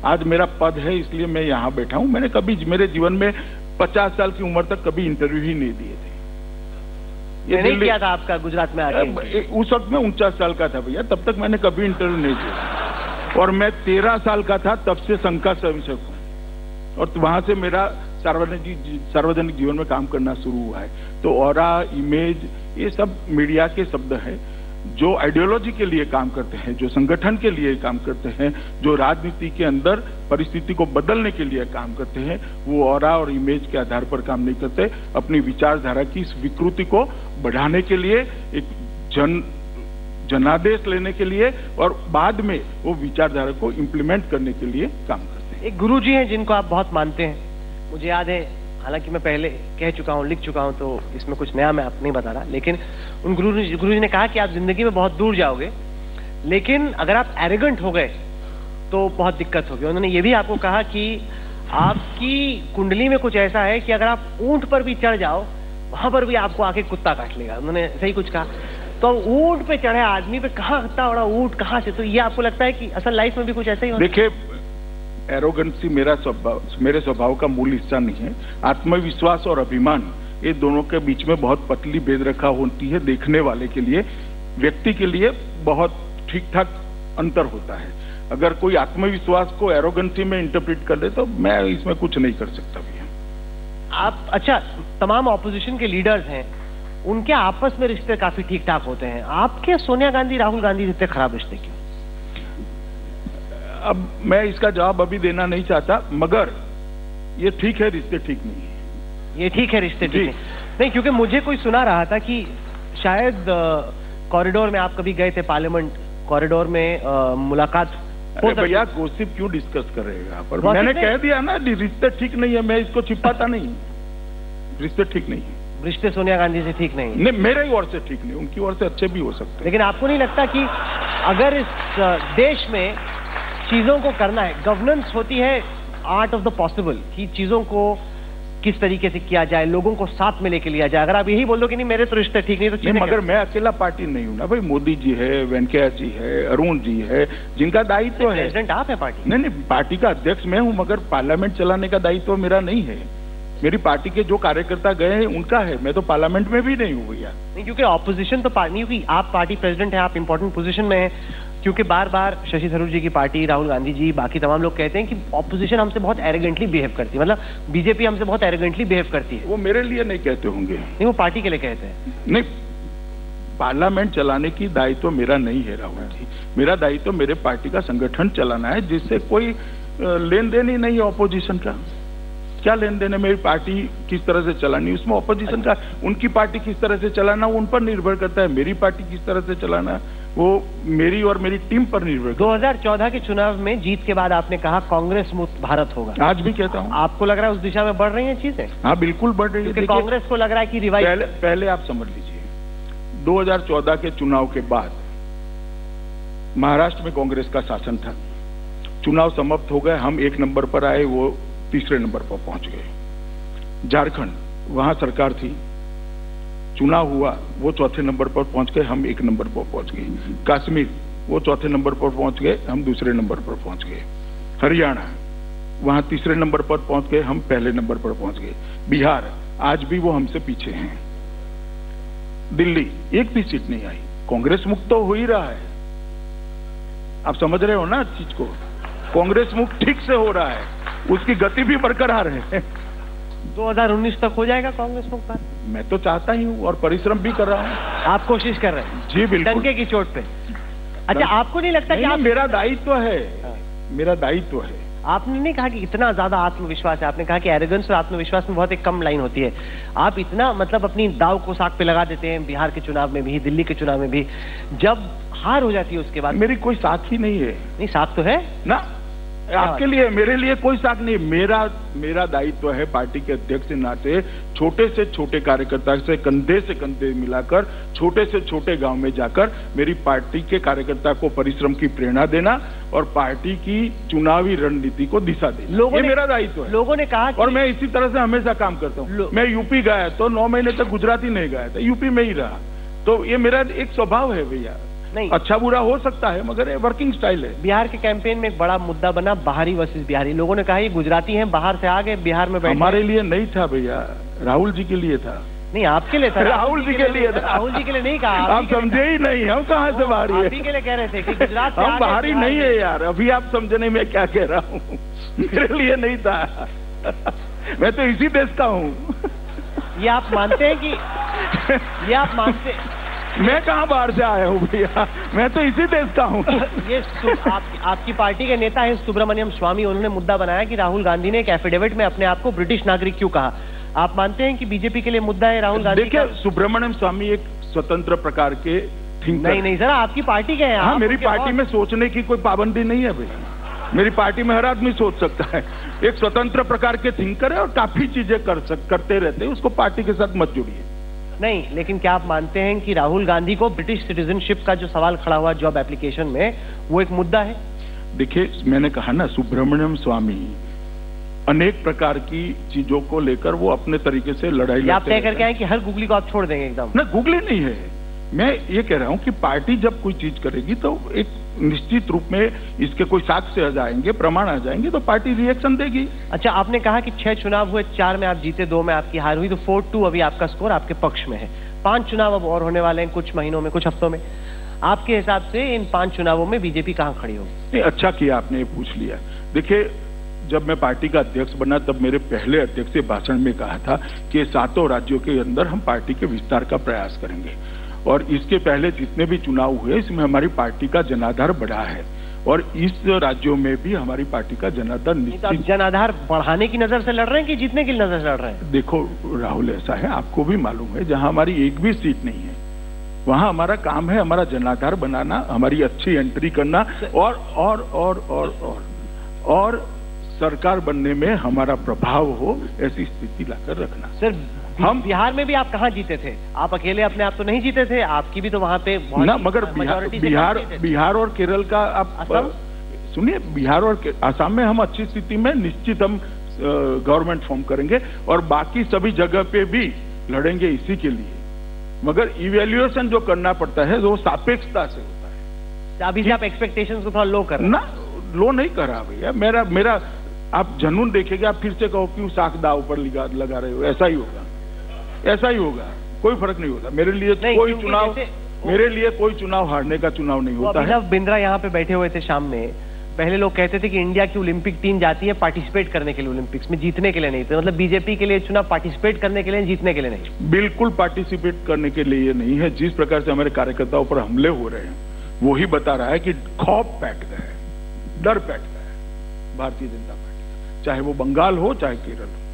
आज मेरा पद है इसलिए मैं यहां बैठा हूं। मैंने कभी मेरे जीवन में 50 साल की उम्र तक कभी इंटरव्यू ही नहीं दिए थे। ये नहीं किया था आपका गुजरात में आके? उस वक्त मैं 49 साल का था भैया, तब तक मैंने कभी इंटरव्यू नहीं दिया। और मैं 13 साल का था तब से संघ का संयोजक हूं, और वहां से मेरा सार्वजनिक जीवन में काम करना शुरू हुआ है। तो ऑरा, इमेज, ये सब मीडिया के शब्द हैं। जो आइडियोलॉजी के लिए काम करते हैं, जो संगठन के लिए काम करते हैं, जो राजनीति के अंदर परिस्थिति को बदलने के लिए काम करते हैं, वो ऑरा और इमेज के आधार पर काम नहीं करते। अपनी विचारधारा की इस विकृति को बढ़ाने के लिए, एक जनादेश लेने के लिए, और बाद में वो विचारधारा को इम्प्लीमेंट करने के लिए काम करते हैं। एक गुरुजी हैं जिनको आप बहुत मानते हैं, मुझे याद है, हालांकि मैं पहले कह चुका हूं, लिख चुका हूं, तो इसमें कुछ नया मैं आप नहीं बता रहा, लेकिन उन गुरुजी ने कहा कि आप जिंदगी में बहुत दूर जाओगे, लेकिन अगर आप एरोगेंट हो गए तो बहुत दिक्कत होगी। उन्होंने ये भी आपको कहा कि आपकी कुंडली में कुछ ऐसा है कि अगर आप ऊंट पर भी चढ़ जाओ, वहां पर भी आपको आके कुत्ता काट लेगा। उन्होंने सही कुछ कहा। तो ऊंट पे चढ़े आदमी पे कहाँ इतना बड़ा ऊंट कहाँ से? तो ये आपको लगता है कि असल लाइफ में भी कुछ ऐसा ही होता है? देखिए, एरोगेंसी मेरे स्वभाव का मूल हिस्सा नहीं है। आत्मविश्वास और अभिमान, ये दोनों के बीच में बहुत पतली भेद रेखा होती है। देखने वाले के लिए, व्यक्ति के लिए बहुत ठीक ठाक अंतर होता है। अगर कोई आत्मविश्वास को एरोगेंसी में इंटरप्रेट कर दे तो मैं इसमें कुछ नहीं कर सकता भैया। आप, अच्छा, तमाम ऑपोजिशन के लीडर्स हैं, उनके आपस में रिश्ते काफी ठीक ठाक होते हैं, आपके सोनिया गांधी, राहुल गांधी जितने खराब रिश्ते क्यों? अब मैं इसका जवाब अभी देना नहीं चाहता, मगर ये ठीक है, रिश्ते ठीक नहीं है। ये ठीक है, रिश्ते ठीक नहीं, क्योंकि मुझे कोई सुना रहा था कि शायद कॉरिडोर में आप कभी गए थे, पार्लियामेंट कॉरिडोर में मुलाकात हो। भैया गॉसिप क्यों डिस्कस कर रहे हैं? पर मैंने कह दिया ना, रिश्ते ठीक नहीं है, मैं इसको छिपाता नहीं। रिश्ते ठीक नहीं है। रिश्ते सोनिया गांधी से ठीक नहीं? नहीं, मेरे ओर से ठीक नहीं, उनकी ओर से अच्छे भी हो सकते हैं। लेकिन आपको नहीं लगता कि अगर इस देश में चीजों को करना है, गवर्नेंस होती है आर्ट ऑफ द पॉसिबल, कि चीजों को किस तरीके से किया जाए, लोगों को साथ में लेके लिया जाए। अगर आप यही बोल दो कि नहीं मेरे तो रिश्ते ठीक नहीं, तो नहीं, मगर मैं अकेला पार्टी नहीं हूं ना भाई। मोदी जी है, वेंकैया जी है, अरुण जी है, जिनका दायित्व है। प्रेसिडेंट आप है पार्टी? नहीं, पार्टी का अध्यक्ष मैं हूं, मगर पार्लियामेंट चलाने का दायित्व मेरा नहीं है। मेरी पार्टी के जो कार्यकर्ता गए हैं उनका है, मैं तो पार्लियामेंट में भी नहीं हूँ भैया। नहीं, क्योंकि ऑपोजिशन तो पार्टी, क्योंकि आप पार्टी प्रेसिडेंट हैं, आप इंपॉर्टेंट पोजीशन में हैं, क्योंकि बार बार शशि थरूर जी की पार्टी, राहुल गांधी जी, बाकी तमाम लोग कहते हैं कि ऑपोजिशन हमसे बहुत एरोगेंटली बिहेव करती है, मतलब बीजेपी हमसे बहुत एरोगेंटली बिहेव करती है। वो मेरे लिए नहीं कहते होंगे। नहीं, वो पार्टी के लिए कहते हैं। नहीं, पार्लियामेंट चलाने की दायित्व मेरा नहीं है राहुल जी। मेरा दायित्व मेरे पार्टी का संगठन चलाना है, जिससे कोई लेन देन ही नहीं है ऑपोजिशन का। क्या लेन देन है मेरी पार्टी किस तरह से चलानी, उसमें ऑपोजिशन का उनकी पार्टी किस तरह से चलाना उन पर निर्भर करता है, मेरी पार्टी किस तरह से चलाना वो मेरी और मेरी टीम पर निर्भर करता है। 2014 के चुनाव में जीत के बाद आपने कहा कांग्रेस मुक्त भारत होगा, आज भी कहता हूँ। आपको लग रहा है उस दिशा में बढ़ रही हैं चीजें? हाँ बिल्कुल बढ़ रही है। कांग्रेस को लग रहा है कि रिवाइव पहले आप समझ लीजिए 2014 के चुनाव के बाद महाराष्ट्र में कांग्रेस का शासन था, चुनाव समाप्त हो गए, हम 1 नंबर पर आए, वो तीसरे नंबर पर पहुंच गए। झारखंड वहां सरकार थी, चुनाव हुआ, वो चौथे नंबर पर पहुंच गए, हम 1 नंबर पर पहुंच गए। कश्मीर वो चौथे नंबर पर पहुंच गए, हम दूसरे नंबर पर पहुंच गए। हरियाणा वहां तीसरे नंबर पर पहुंच गए, हम पहले नंबर पर पहुंच गए। बिहार आज भी वो हमसे पीछे हैं। दिल्ली एक भी सीट नहीं आई, कांग्रेस मुक्त तो हो ही रहा है। आप समझ रहे हो ना चीज को, कांग्रेस मुक्त ठीक से हो रहा है, उसकी गति भी बरकरार है। 2019 तक हो जाएगा कांग्रेस मुक्त भारत? मैं तो चाहता ही हूँ और परिश्रम भी कर रहा हूँ। आप कोशिश कर रहे हैं? जी बिल्कुल, डंके की चोट पे। अच्छा, आपको नहीं लगता कि आप... मेरा दायित्व है, मेरा दायित्व है। आपने नहीं कहा कि इतना ज्यादा आत्मविश्वास है, आपने कहा कि एरोगेंस और आत्मविश्वास में बहुत एक कम लाइन होती है। आप इतना मतलब अपनी दाव को साक पे लगा देते हैं, बिहार के चुनाव में भी, दिल्ली के चुनाव में भी, जब हार हो जाती है उसके बाद। मेरी कोई साख ही नहीं है। नहीं, साख तो है ना आपके लिए, मेरे लिए कोई साख नहीं। मेरा दायित्व है पार्टी के अध्यक्ष के नाते छोटे से छोटे कार्यकर्ता से कंधे मिलाकर छोटे से छोटे गांव में जाकर मेरी पार्टी के कार्यकर्ता को परिश्रम की प्रेरणा देना और पार्टी की चुनावी रणनीति को दिशा देना, ये मेरा दायित्व है। लोगों ने कहा और मैं इसी तरह से हमेशा काम करता हूँ। मैं यूपी गया तो 9 महीने तक गुजराती नहीं गया था, यूपी में ही रहा। तो ये मेरा एक स्वभाव है भैया। नहीं, अच्छा बुरा हो सकता है मगर ये वर्किंग स्टाइल है। बिहार के कैंपेन में एक बड़ा मुद्दा बना बाहरी वर्सेस बिहारी। लोगों ने कहा ये गुजराती हैं, बाहर से आ गए, बिहार में बैठे। हमारे लिए नहीं था भैया, राहुल जी के लिए था। नहीं, आपके लिए था। राहुल जी के लिए था। राहुल जी के लिए नहीं कहा। आप समझे ही नहीं, हम कहाँ से बाहरी है? आप ही के लिए कह रहे थे कि गुजरात से हम बाहरी नहीं है यार। अभी आप समझने में क्या कह रहा हूँ, मेरे लिए नहीं था। मैं तो इसी देश का हूँ। ये आप मानते हैं कि ये आप मानते? मैं कहाँ बाहर से आया हूँ भैया, मैं तो इसी देश का हूँ। ये आपकी पार्टी के नेता है सुब्रमण्यम स्वामी, उन्होंने मुद्दा बनाया कि राहुल गांधी ने एक एफिडेविट में अपने आप को ब्रिटिश नागरिक क्यों कहा। आप मानते हैं कि बीजेपी के लिए मुद्दा है राहुल गांधी? देखिए, सुब्रमण्यम स्वामी एक स्वतंत्र प्रकार के थिंकर। नहीं सर, आपकी पार्टी के हैं। हाँ, मेरी पार्टी में सोचने की कोई पाबंदी नहीं है भैया। मेरी पार्टी में हर आदमी सोच सकता है। एक स्वतंत्र प्रकार के थिंकर है और काफी चीजें करते रहते हैं, उसको पार्टी के साथ मत जोड़िए। नहीं, लेकिन क्या आप मानते हैं कि राहुल गांधी को ब्रिटिश सिटीजनशिप का जो सवाल खड़ा हुआ जॉब एप्लीकेशन में, वो एक मुद्दा है? देखिए, मैंने कहा ना, सुब्रमण्यम स्वामी अनेक प्रकार की चीजों को लेकर वो अपने तरीके से लड़ाई लड़ते हैं। आप तय करके आए कि हर गुगली को आप छोड़ देंगे एकदम? ना, गुगली नहीं है। मैं ये कह रहा हूं कि पार्टी जब कोई चीज करेगी तो एक निश्चित रूप में इसके कोई साक्ष्य आ जाएंगे, प्रमाण आ जाएंगे, तो पार्टी रिएक्शन देगी। अच्छा, आपने कहा कि 6 चुनाव हुए, 4 में आप जीते, 2 में आपकी हार हुई, तो 4-2 अभी आपका स्कोर आपके पक्ष में है। 5 चुनाव अब और होने वाले हैं कुछ महीनों में, कुछ हफ्तों में। आपके हिसाब से इन 5 चुनावों में बीजेपी कहां खड़ी होगी? अच्छा किया आपने ये पूछ लिया। देखिए, जब मैं पार्टी का अध्यक्ष बना तब मेरे पहले अध्यक्ष से भाषण में कहा था कि 7 राज्यों के अंदर हम पार्टी के विस्तार का प्रयास करेंगे और इसके पहले जितने भी चुनाव हुए इसमें हमारी पार्टी का जनाधार बढ़ा है और इस राज्यों में भी हमारी पार्टी का जनाधार निश्चित। जनाधार बढ़ाने की नजर से लड़ रहे हैं कि जीतने की नजर से लड़ रहे हैं? देखो राहुल, ऐसा है, आपको भी मालूम है, जहां हमारी एक भी सीट नहीं है वहां हमारा काम है हमारा जनाधार बनाना, हमारी अच्छी एंट्री करना और सरकार बनने में हमारा प्रभाव हो, ऐसी स्थिति लाकर रखना। सर, हम बिहार में भी आप कहाँ जीते थे? आप अकेले अपने आप तो नहीं जीते थे, आपकी भी तो वहां पे ना, मगर बिहार और केरल का आप सुनिए, बिहार और असम में हम अच्छी स्थिति में निश्चित हम गवर्नमेंट फॉर्म करेंगे और बाकी सभी जगह पे भी लड़ेंगे इसी के लिए। मगर इवैल्यूएशन जो करना पड़ता है वो सापेक्षता से होता है। अभी से आप एक्सपेक्टेशंस को थोड़ा लो कर ना, लो नहीं कर रहा भैया। मेरा आप जनून देखेंगे, आप फिर से कहो क्यों साख दाव पर लगा रहे हो, ऐसा ही होगा, कोई फर्क नहीं होता। मेरे लिए कोई चुनाव हारने का चुनाव नहीं होता है। अभिनव बिंद्रा यहाँ पे बैठे हुए थे शाम में, पहले लोग कहते थे कि इंडिया की ओलंपिक टीम जाती है पार्टिसिपेट करने के लिए, ओलंपिक्स में जीतने के लिए नहीं। तो मतलब बीजेपी के लिए चुनाव पार्टिसिपेट करने के लिए, जीतने के लिए नहीं? बिल्कुल पार्टिसिपेट करने के लिए नहीं है। जिस प्रकार से हमारे कार्यकर्ताओं पर हमले हो रहे हैं वो ही बता रहा है कि खौफ पैठ गया है, डर पैठ गया है भारतीय जनता पार्टी का, चाहे वो बंगाल हो चाहे केरल हो।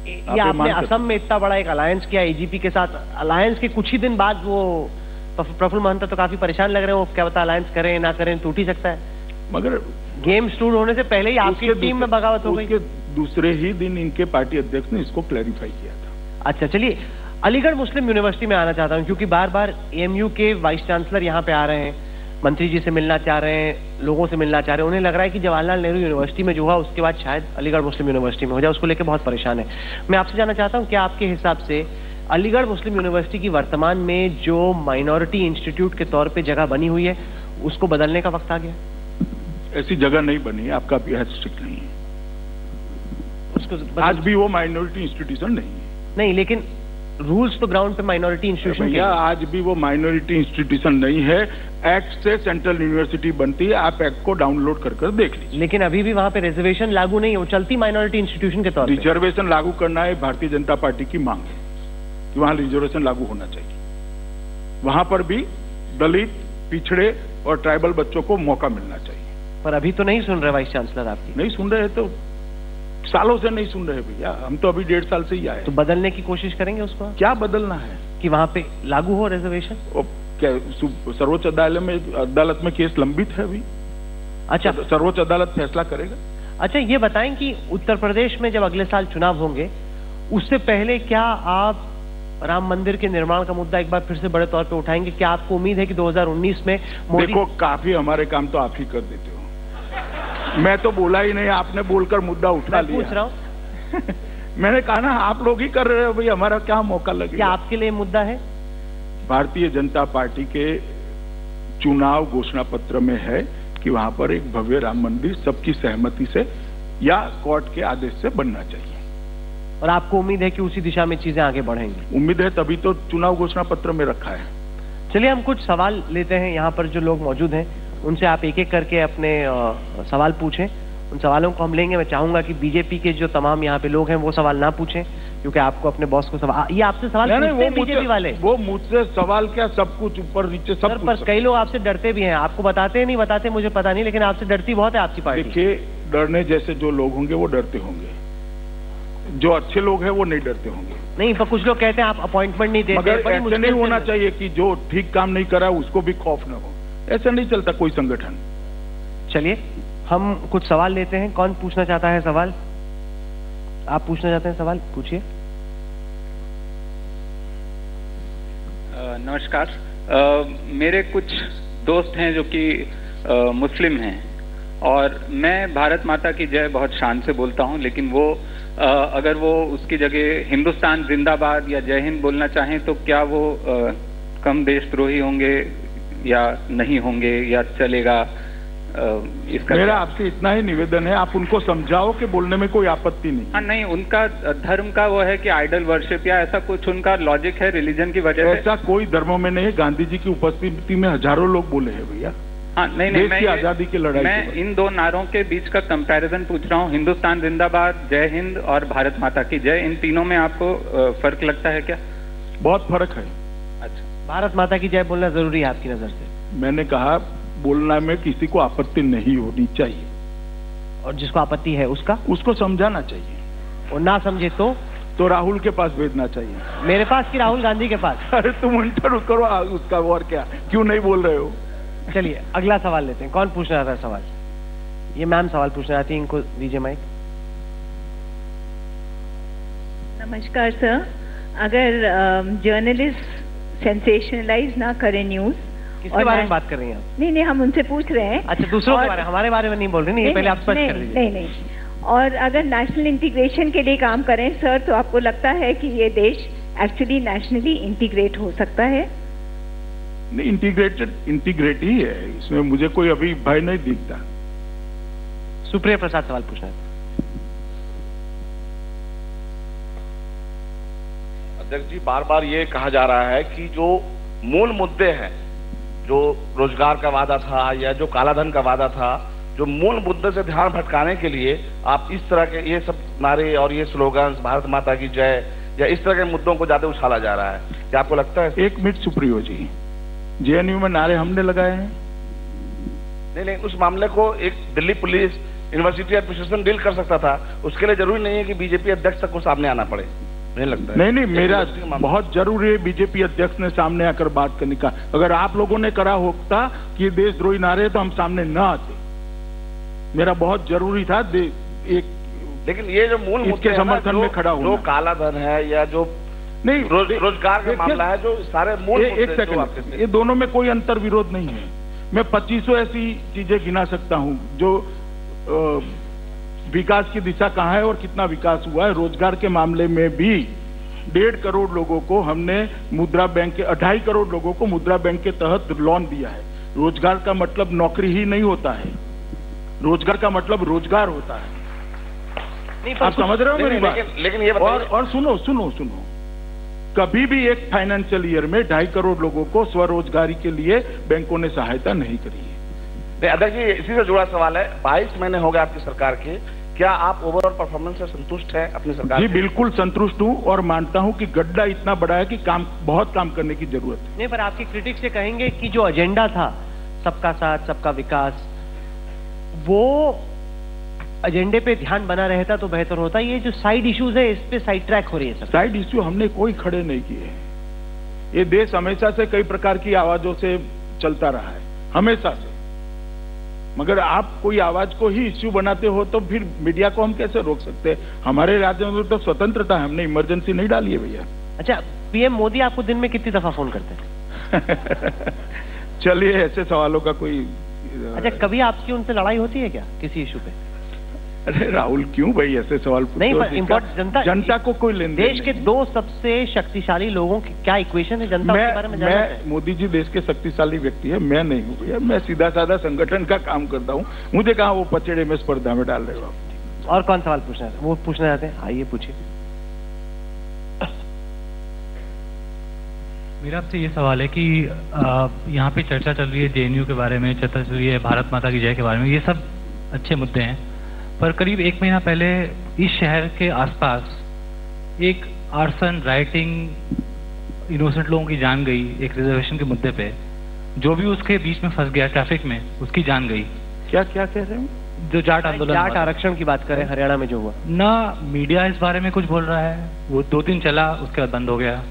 ये आपने असम में इतना बड़ा एक अलायंस किया एजीपी के साथ, अलायंस के कुछ ही दिन बाद वो प्रफुल्ल महंता तो काफी परेशान लग रहे हैं, वो क्या पता अलायंस करें ना करें, टूट ही सकता है। मगर गेम शुरू होने से पहले ही आपकी टीम में बगावत हो गई। दूसरे ही दिन इनके पार्टी अध्यक्ष ने इसको क्लैरिफाई किया था। अच्छा, चलिए अलीगढ़ मुस्लिम यूनिवर्सिटी में आना चाहता हूँ, क्योंकि बार बार एएमयू के वाइस चांसलर यहाँ पे आ रहे हैं, मंत्री जी से मिलना चाह रहे हैं, लोगों से मिलना चाह रहे हैं। उन्हें लग रहा है कि जवाहरलाल नेहरू यूनिवर्सिटी में जो हुआ उसके बाद शायद अलीगढ़ मुस्लिम यूनिवर्सिटी में हो जाए, उसको लेकर बहुत परेशान है। मैं आपसे जानना चाहता हूँ, क्या आपके हिसाब से अलीगढ़ मुस्लिम यूनिवर्सिटी की वर्तमान में जो माइनॉरिटी इंस्टीट्यूट के तौर पे जगह बनी हुई है उसको बदलने का वक्त आ गया? ऐसी जगह नहीं बनी है, आपका भी स्ट्रिक्ट नहीं है उसको। आज भी वो माइनॉरिटी इंस्टीट्यूशन नहीं है। नहीं, लेकिन रूल्स तो ग्राउंड पे माइनॉरिटी इंस्टीट्यूशन के। आज भी वो माइनॉरिटी इंस्टीट्यूशन नहीं है। एक्ट से सेंट्रल यूनिवर्सिटी बनती है, आप एक्ट को डाउनलोड कर देख लीजिए। लेकिन अभी भी वहां पे रिजर्वेशन लागू नहीं है, वो चलती माइनॉरिटी इंस्टीट्यूशन के तौर पे। रिजर्वेशन लागू करना है भारतीय जनता पार्टी की मांग है कि वहां रिजर्वेशन लागू होना चाहिए। वहां पर भी दलित, पिछड़े और ट्राइबल बच्चों को मौका मिलना चाहिए। पर अभी तो नहीं सुन रहे वाइस चांसलर आपकी। नहीं सुन रहे तो सालों से नहीं सुन रहे भैया, हम तो अभी 1.5 साल से ही आए। तो बदलने की कोशिश करेंगे उसको? क्या बदलना है? कि वहां पे लागू हो रिजर्वेशन। क्या सर्वोच्च अदालत में केस लंबित है अभी? अच्छा, सर्वोच्च अदालत फैसला करेगा। अच्छा, ये बताएं कि उत्तर प्रदेश में जब अगले साल चुनाव होंगे उससे पहले क्या आप राम मंदिर के निर्माण का मुद्दा एक बार फिर से बड़े तौर पे उठाएंगे? क्या आपको उम्मीद है कि 2019 में मोदी? देखो, काफी हमारे काम तो आप ही कर देते हो। मैं तो बोला ही नहीं, आपने बोलकर मुद्दा उठा लिया। पूछ रहा हूँ मैंने कहा ना, आप लोग ही कर रहे हो भाई, हमारा क्या मौका लगेगा? क्या आपके लिए मुद्दा है? भारतीय जनता पार्टी के चुनाव घोषणा पत्र में है कि वहां पर एक भव्य राम मंदिर सबकी सहमति से या कोर्ट के आदेश से बनना चाहिए। और आपको उम्मीद है कि उसी दिशा में चीजें आगे बढ़ेंगी? उम्मीद है, तभी तो चुनाव घोषणा पत्र में रखा है। चलिए हम कुछ सवाल लेते हैं, यहाँ पर जो लोग मौजूद हैं उनसे आप एक एक करके अपने सवाल पूछें। उन सवालों को हम लेंगे। मैं चाहूंगा कि बीजेपी के जो तमाम यहाँ पे लोग हैं वो सवाल ना पूछें, क्योंकि आपको अपने बॉस को सवाल, ये आपसे सवाल पूछते हैं बीजेपी वाले। वो मुझसे सवाल क्या, सब कुछ ऊपर नीचे सब कुछ। पर कई लोग आपसे डरते भी हैं, आपको बताते नहीं बताते मुझे पता नहीं, लेकिन आपसे डरती बहुत है आपकी पार्टी। देखिए, डरने जैसे जो लोग होंगे वो डरते होंगे, जो अच्छे लोग हैं वो नहीं डरते होंगे। नहीं, पर कुछ लोग कहते हैं आप अपॉइंटमेंट नहीं देते। मगर ऐसे नहीं होना चाहिए कि जो ठीक काम नहीं करा उसको भी खौफ न हो। ऐसा नहीं चलता कोई संगठन। चलिए हम कुछ सवाल लेते हैं। कौन पूछना चाहता है सवाल? आप पूछना चाहते हैं सवाल, पूछिए। नमस्कार। मेरे कुछ दोस्त हैं जो कि मुस्लिम हैं, और मैं भारत माता की जय बहुत शान से बोलता हूं, लेकिन वो अगर वो उसकी जगह हिंदुस्तान जिंदाबाद या जय हिंद बोलना चाहें तो क्या वो कम देशद्रोही होंगे या नहीं होंगे, या चलेगा? इसका मेरा आपसे इतना ही निवेदन है, आप उनको समझाओ कि बोलने में कोई आपत्ति नहीं। हाँ, नहीं, उनका धर्म का वो है कि आइडल वर्शिप या ऐसा कुछ उनका लॉजिक है रिलीजन की वजह से। ऐसा कोई धर्मों में नहीं है। गांधी जी की उपस्थिति में हजारों लोग बोले हैं भैया। हाँ, नहीं, देश की आजादी की लड़ाई। मैं इन दो नारों के बीच का कंपैरिजन पूछ रहा हूँ, हिंदुस्तान जिंदाबाद, जय हिंद और भारत माता की जय। इन तीनों में आपको फर्क लगता है क्या? बहुत फर्क है। अच्छा, भारत माता की जय बोलना जरूरी है आपकी नजर से? मैंने कहा बोलना में किसी को आपत्ति नहीं होनी चाहिए, और जिसको आपत्ति है उसको समझाना चाहिए, और ना समझे तो राहुल के पास भेजना चाहिए। मेरे पास कि राहुल गांधी के पास? अरे तुम इंटरव्यू करो उसका, और क्या, क्यों नहीं बोल रहे हो? चलिए अगला सवाल लेते हैं। कौन पूछना चाहता है सवाल? ये मैम सवाल पूछना चाहती है, इनको दीजिए माइक। नमस्कार सर। अगर जर्नलिस्ट सेंसेशनलाइज ना करें न्यूज, किसके बारे में बात कर रही हैं आप? नहीं, हम उनसे पूछ रहे हैं। अच्छा, दूसरों के बारे में, हमारे बारे में नहीं बोल रही। नहीं, पहले आप स्पष्ट कर दीजिए। नहीं, और अगर नेशनल इंटीग्रेशन के लिए काम करें सर, तो आपको लगता है कि ये देश एक्चुअली नेशनली इंटीग्रेट हो सकता है? नहीं, इंटीग्रेट ही है, इसमें मुझे कोई अभी भय नहीं दिखता। सुप्रिया प्रसाद सवाल पूछना है। अध्यक्ष जी, बार बार ये कहा जा रहा है कि जो मूल मुद्दे हैं, जो रोजगार का वादा था या जो कालाधन का वादा था, जो मूल मुद्दे से ध्यान भटकाने के लिए आप इस तरह के ये सब नारे और ये स्लोगन्स, भारत माता की जय या इस तरह के मुद्दों को ज्यादा उछाला जा रहा है। क्या आपको लगता है? एक मिनट सुप्रियो जी, जेएनयू में नारे हमने लगाए हैं? नहीं, उस मामले को एक Delhi police university administration deal कर सकता था। उसके लिए जरूरी नहीं है कि बीजेपी अध्यक्ष तक को सामने आना पड़े, नहीं लगता है। नहीं, मेरा बहुत जरूरी है बीजेपी अध्यक्ष ने सामने आकर बात करने का। अगर आप लोगों ने करा होता कि देशद्रोही नारे तो हम सामने न आते। मेरा बहुत जरूरी था एक, लेकिन ये जो मूल मुद्दे के समर्थन में खड़ा होना, जो काला धन है या जो नहीं रोजगार का मामला है, जो सारे मूल एक सेकंड, ये दोनों में कोई अंतर विरोध नहीं है। मैं 2500 ऐसी चीजें गिना सकता हूं जो विकास की दिशा कहां है और कितना विकास हुआ है। रोजगार के मामले में भी 1.5 करोड़ लोगों को हमने मुद्रा बैंक के 2.5 करोड़ लोगों को मुद्रा बैंक के तहत लोन दिया है। रोजगार का मतलब नौकरी ही नहीं होता है, रोजगार का मतलब रोजगार होता है। आप समझ रहे हो मेरी बात? लेकिन ये और सुनो, कभी भी एक फाइनेंशियल ईयर में 2.5 करोड़ लोगों को स्वरोजगारी के लिए बैंकों ने सहायता नहीं करी है। अध्यक्ष जी, इसी से जुड़ा सवाल है, 22 महीने हो गए आपकी सरकार के, क्या आप ओवरऑल परफॉर्मेंस से संतुष्ट हैं अपनी सरकार? जी बिल्कुल संतुष्ट हूं और मानता हूं कि गड्ढा इतना बड़ा है कि बहुत काम करने की जरूरत है। नहीं, पर आपके क्रिटिक्स से कहेंगे कि जो एजेंडा था सबका साथ सबका विकास, वो एजेंडे पे ध्यान बना रहता तो बेहतर होता। ये जो साइड इश्यूज है इस पे साइड ट्रैक हो रही है सर। साइड इश्यू हमने कोई खड़े नहीं किए हैं। ये देश हमेशा से कई प्रकार की आवाजों से चलता रहा है, हमेशा से। मगर आप कोई आवाज को ही इश्यू बनाते हो तो फिर मीडिया को हम कैसे रोक सकते हैं? हमारे राज्य में तो स्वतंत्रता है, हमने इमरजेंसी नहीं डाली है भैया। अच्छा, पीएम मोदी आपको दिन में कितनी दफा फोन करते हैं? चलिए, ऐसे सवालों का कोई। अच्छा, कभी आपकी उनसे लड़ाई होती है क्या किसी इशू पे? अरे राहुल, क्यों भाई ऐसे सवाल पूछते हो? नहीं, इम्पोर्टेंट जनता को कोई लेन देन। देश के 2 सबसे शक्तिशाली लोगों की क्या इक्वेशन है, जनता के बारे में जानना है। मोदी जी देश के शक्तिशाली व्यक्ति है, मैं नहीं हूँ भैया। मैं सीधा साधा संगठन का काम करता हूँ। मुझे कहाँ वो पचड़े में स्पर्धा में डाल रहे हो आप? और कौन सवाल पूछना है? वो पूछना चाहते हैं, आइए पूछिए। मेरा आपसे ये सवाल है कि यहाँ पे चर्चा चल रही है जेएनयू के बारे में, चर्चा चल रही है भारत माता की जय के बारे में, ये सब अच्छे मुद्दे हैं। पर करीब 1 महीना पहले इस शहर के आसपास एक आर्सन, राइटिंग, इनोसेंट लोगों की जान गई एक रिजर्वेशन के मुद्दे पे। जो भी उसके बीच में फंस गया ट्रैफिक में, उसकी जान गई। क्या कह रहे हैं? जो जाट आंदोलन, जाट आरक्षण की बात करें, हरियाणा में जो हुआ ना, मीडिया इस बारे में कुछ बोल रहा है, वो 2 दिन चला, उसके बाद बंद हो गया।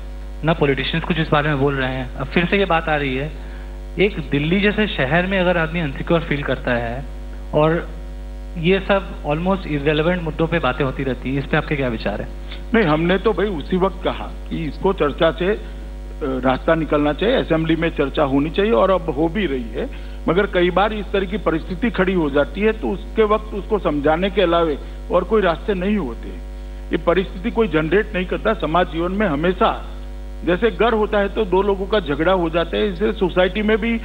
ना पॉलिटिशियंस कुछ इस बारे में बोल रहे हैं। अब फिर से ये बात आ रही है, एक दिल्ली जैसे शहर में अगर आदमी अनसिक्योर फील करता है और ये सब ऑलमोस्ट इररिलेवेंट मुद्दों पे बातें होती रहती है, इस पे आपके क्या विचार है? नहीं, हमने तो भाई उसी वक्त कहा कि इसको चर्चा से रास्ता निकलना चाहिए, असेंबली में चर्चा होनी चाहिए और अब हो भी रही है। मगर कई बार इस तरह की परिस्थिति खड़ी हो जाती है तो उसके वक्त उसको समझाने के अलावे और कोई रास्ते नहीं होते। ये परिस्थिति कोई जनरेट नहीं करता। समाज जीवन में हमेशा जैसे घर होता है तो 2 लोगों का झगड़ा हो जाता है, इससे सोसाइटी में भी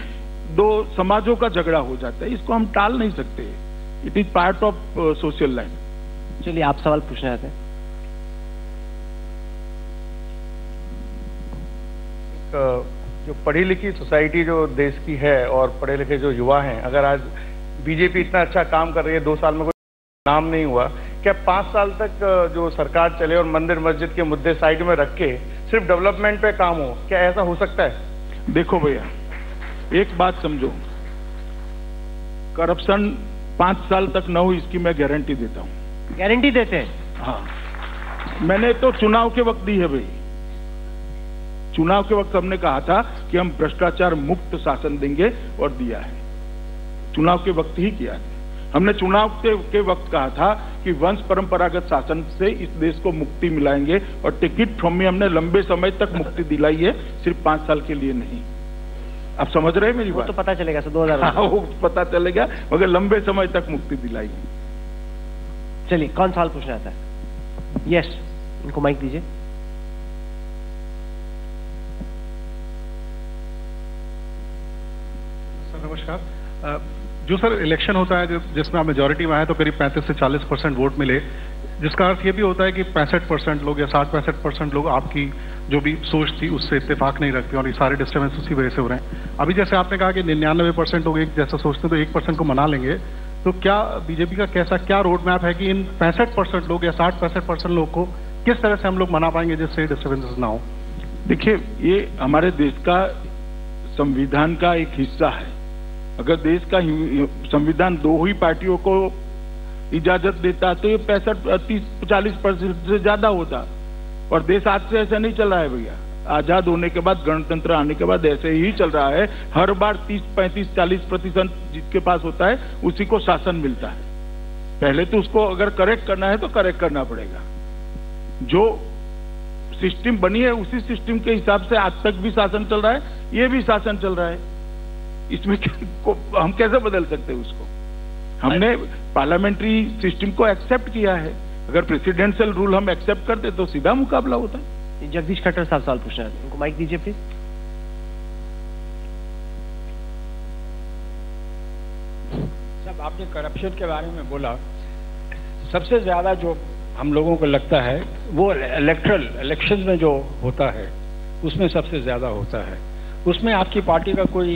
2 समाजों का झगड़ा हो जाता है। इसको हम टाल नहीं सकते। It is part of social life. चलिए, आप सवाल पूछना चाहते हैं? जो पढ़ी लिखी सोसाइटी जो देश की है और पढ़े लिखे जो युवा हैं, अगर आज बीजेपी इतना अच्छा काम कर रही है, 2 साल में कोई नाम नहीं हुआ, क्या 5 साल तक जो सरकार चले और मंदिर मस्जिद के मुद्दे साइड में रख के सिर्फ डेवलपमेंट पे काम हो? क्या ऐसा हो सकता है? देखो भैया, एक बात समझो, करप्शन 5 साल तक न हो इसकी मैं गारंटी देता हूं। गारंटी देते हैं? हाँ, मैंने तो चुनाव के वक्त दी है भाई। चुनाव के वक्त हमने कहा था कि हम भ्रष्टाचार मुक्त शासन देंगे और दिया है। चुनाव के वक्त ही किया है। हमने चुनाव के वक्त कहा था कि वंश परंपरागत शासन से इस देश को मुक्ति मिलाएंगे और टिकट फ्रॉम में हमने लंबे समय तक मुक्ति दिलाई है, सिर्फ 5 साल के लिए नहीं। आप समझ रहे हैं मेरी बात? तो पता चलेगा सर 2000। हाँ, वो पता चलेगा, मगर लंबे समय तक मुक्ति दिलाई। चलिए, कौन सवाल पूछना चाहता है? यस, इनको माइक दीजिए। सर नमस्कार। जो सर इलेक्शन होता है जिसमें आप मेजोरिटी में आए तो करीब 35 से 40% वोट मिले, जिसका अर्थ ये भी होता है कि 65% लोग या 60-65% लोग आपकी जो भी सोच थी उससे इत्तेफाक नहीं रखते और ये सारे डिस्टर्बेंस उसी वजह से हो रहे हैं। अभी जैसे आपने कहा कि 99% लोग एक जैसा सोचते हैं तो 1% को मना लेंगे, तो क्या बीजेपी का क्या रोड मैप है कि इन 65% लोग या 60-65% लोग को किस तरह से हम लोग मना पाएंगे जिससे डिस्टर्बेंसेस ना हो? देखिए, ये हमारे देश का संविधान का एक हिस्सा है। अगर देश का संविधान 2 ही पार्टियों को इजाजत देता तो ये 35-40% से ज्यादा होता। और देश आज से ऐसा नहीं चल रहा है भैया, आजाद होने के बाद, गणतंत्र आने के बाद ऐसे ही चल रहा है। हर बार 30-35-40% जिसके पास होता है उसी को शासन मिलता है। पहले तो उसको अगर करेक्ट करना है तो करेक्ट करना पड़ेगा। जो सिस्टम बनी है उसी सिस्टम के हिसाब से आज तक भी शासन चल रहा है, ये भी शासन चल रहा है। इसमें हम कैसे बदल सकते हैं उसको? हमने पार्लियामेंट्री सिस्टम को एक्सेप्ट किया है। अगर प्रेसिडेंशियल रूल हम एक्सेप्ट करते तो सीधा मुकाबला होता है। जगदीश खट्टर साहब सवाल पूछना है, उनको माइक दीजिए प्लीज। सब आपने करप्शन के बारे में बोला, सबसे ज्यादा जो हम लोगों को लगता है वो इलेक्शन में जो होता है उसमें सबसे ज्यादा होता है। उसमें आपकी पार्टी का कोई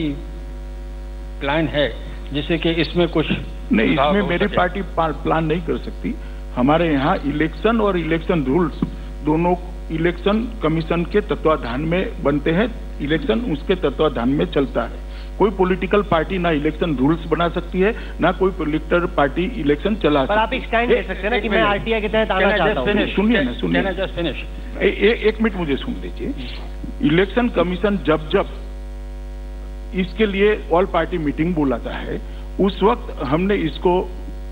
प्लान है जिससे कि इसमें कुछ नहीं? इसमें मेरी पार्टी प्लान नहीं कर सकती। हमारे यहाँ इलेक्शन और इलेक्शन रूल्स दोनों इलेक्शन कमीशन के तत्वाधान में बनते हैं, इलेक्शन उसके तत्वाधान में चलता है। कोई पॉलिटिकल पार्टी ना इलेक्शन रूल्स बना सकती है, ना कोई पॉलिटिकल पार्टी इलेक्शन चला सकती है। पर आप एक स्टैंड ले सकते हैं ना कि मैं आरटीआई के तहत आना चाहता हूं। सुनिए ना, एक मिनट मुझे सुन लीजिए। इलेक्शन कमीशन जब इसके लिए ऑल पार्टी मीटिंग बुलाता है, उस वक्त हमने इसको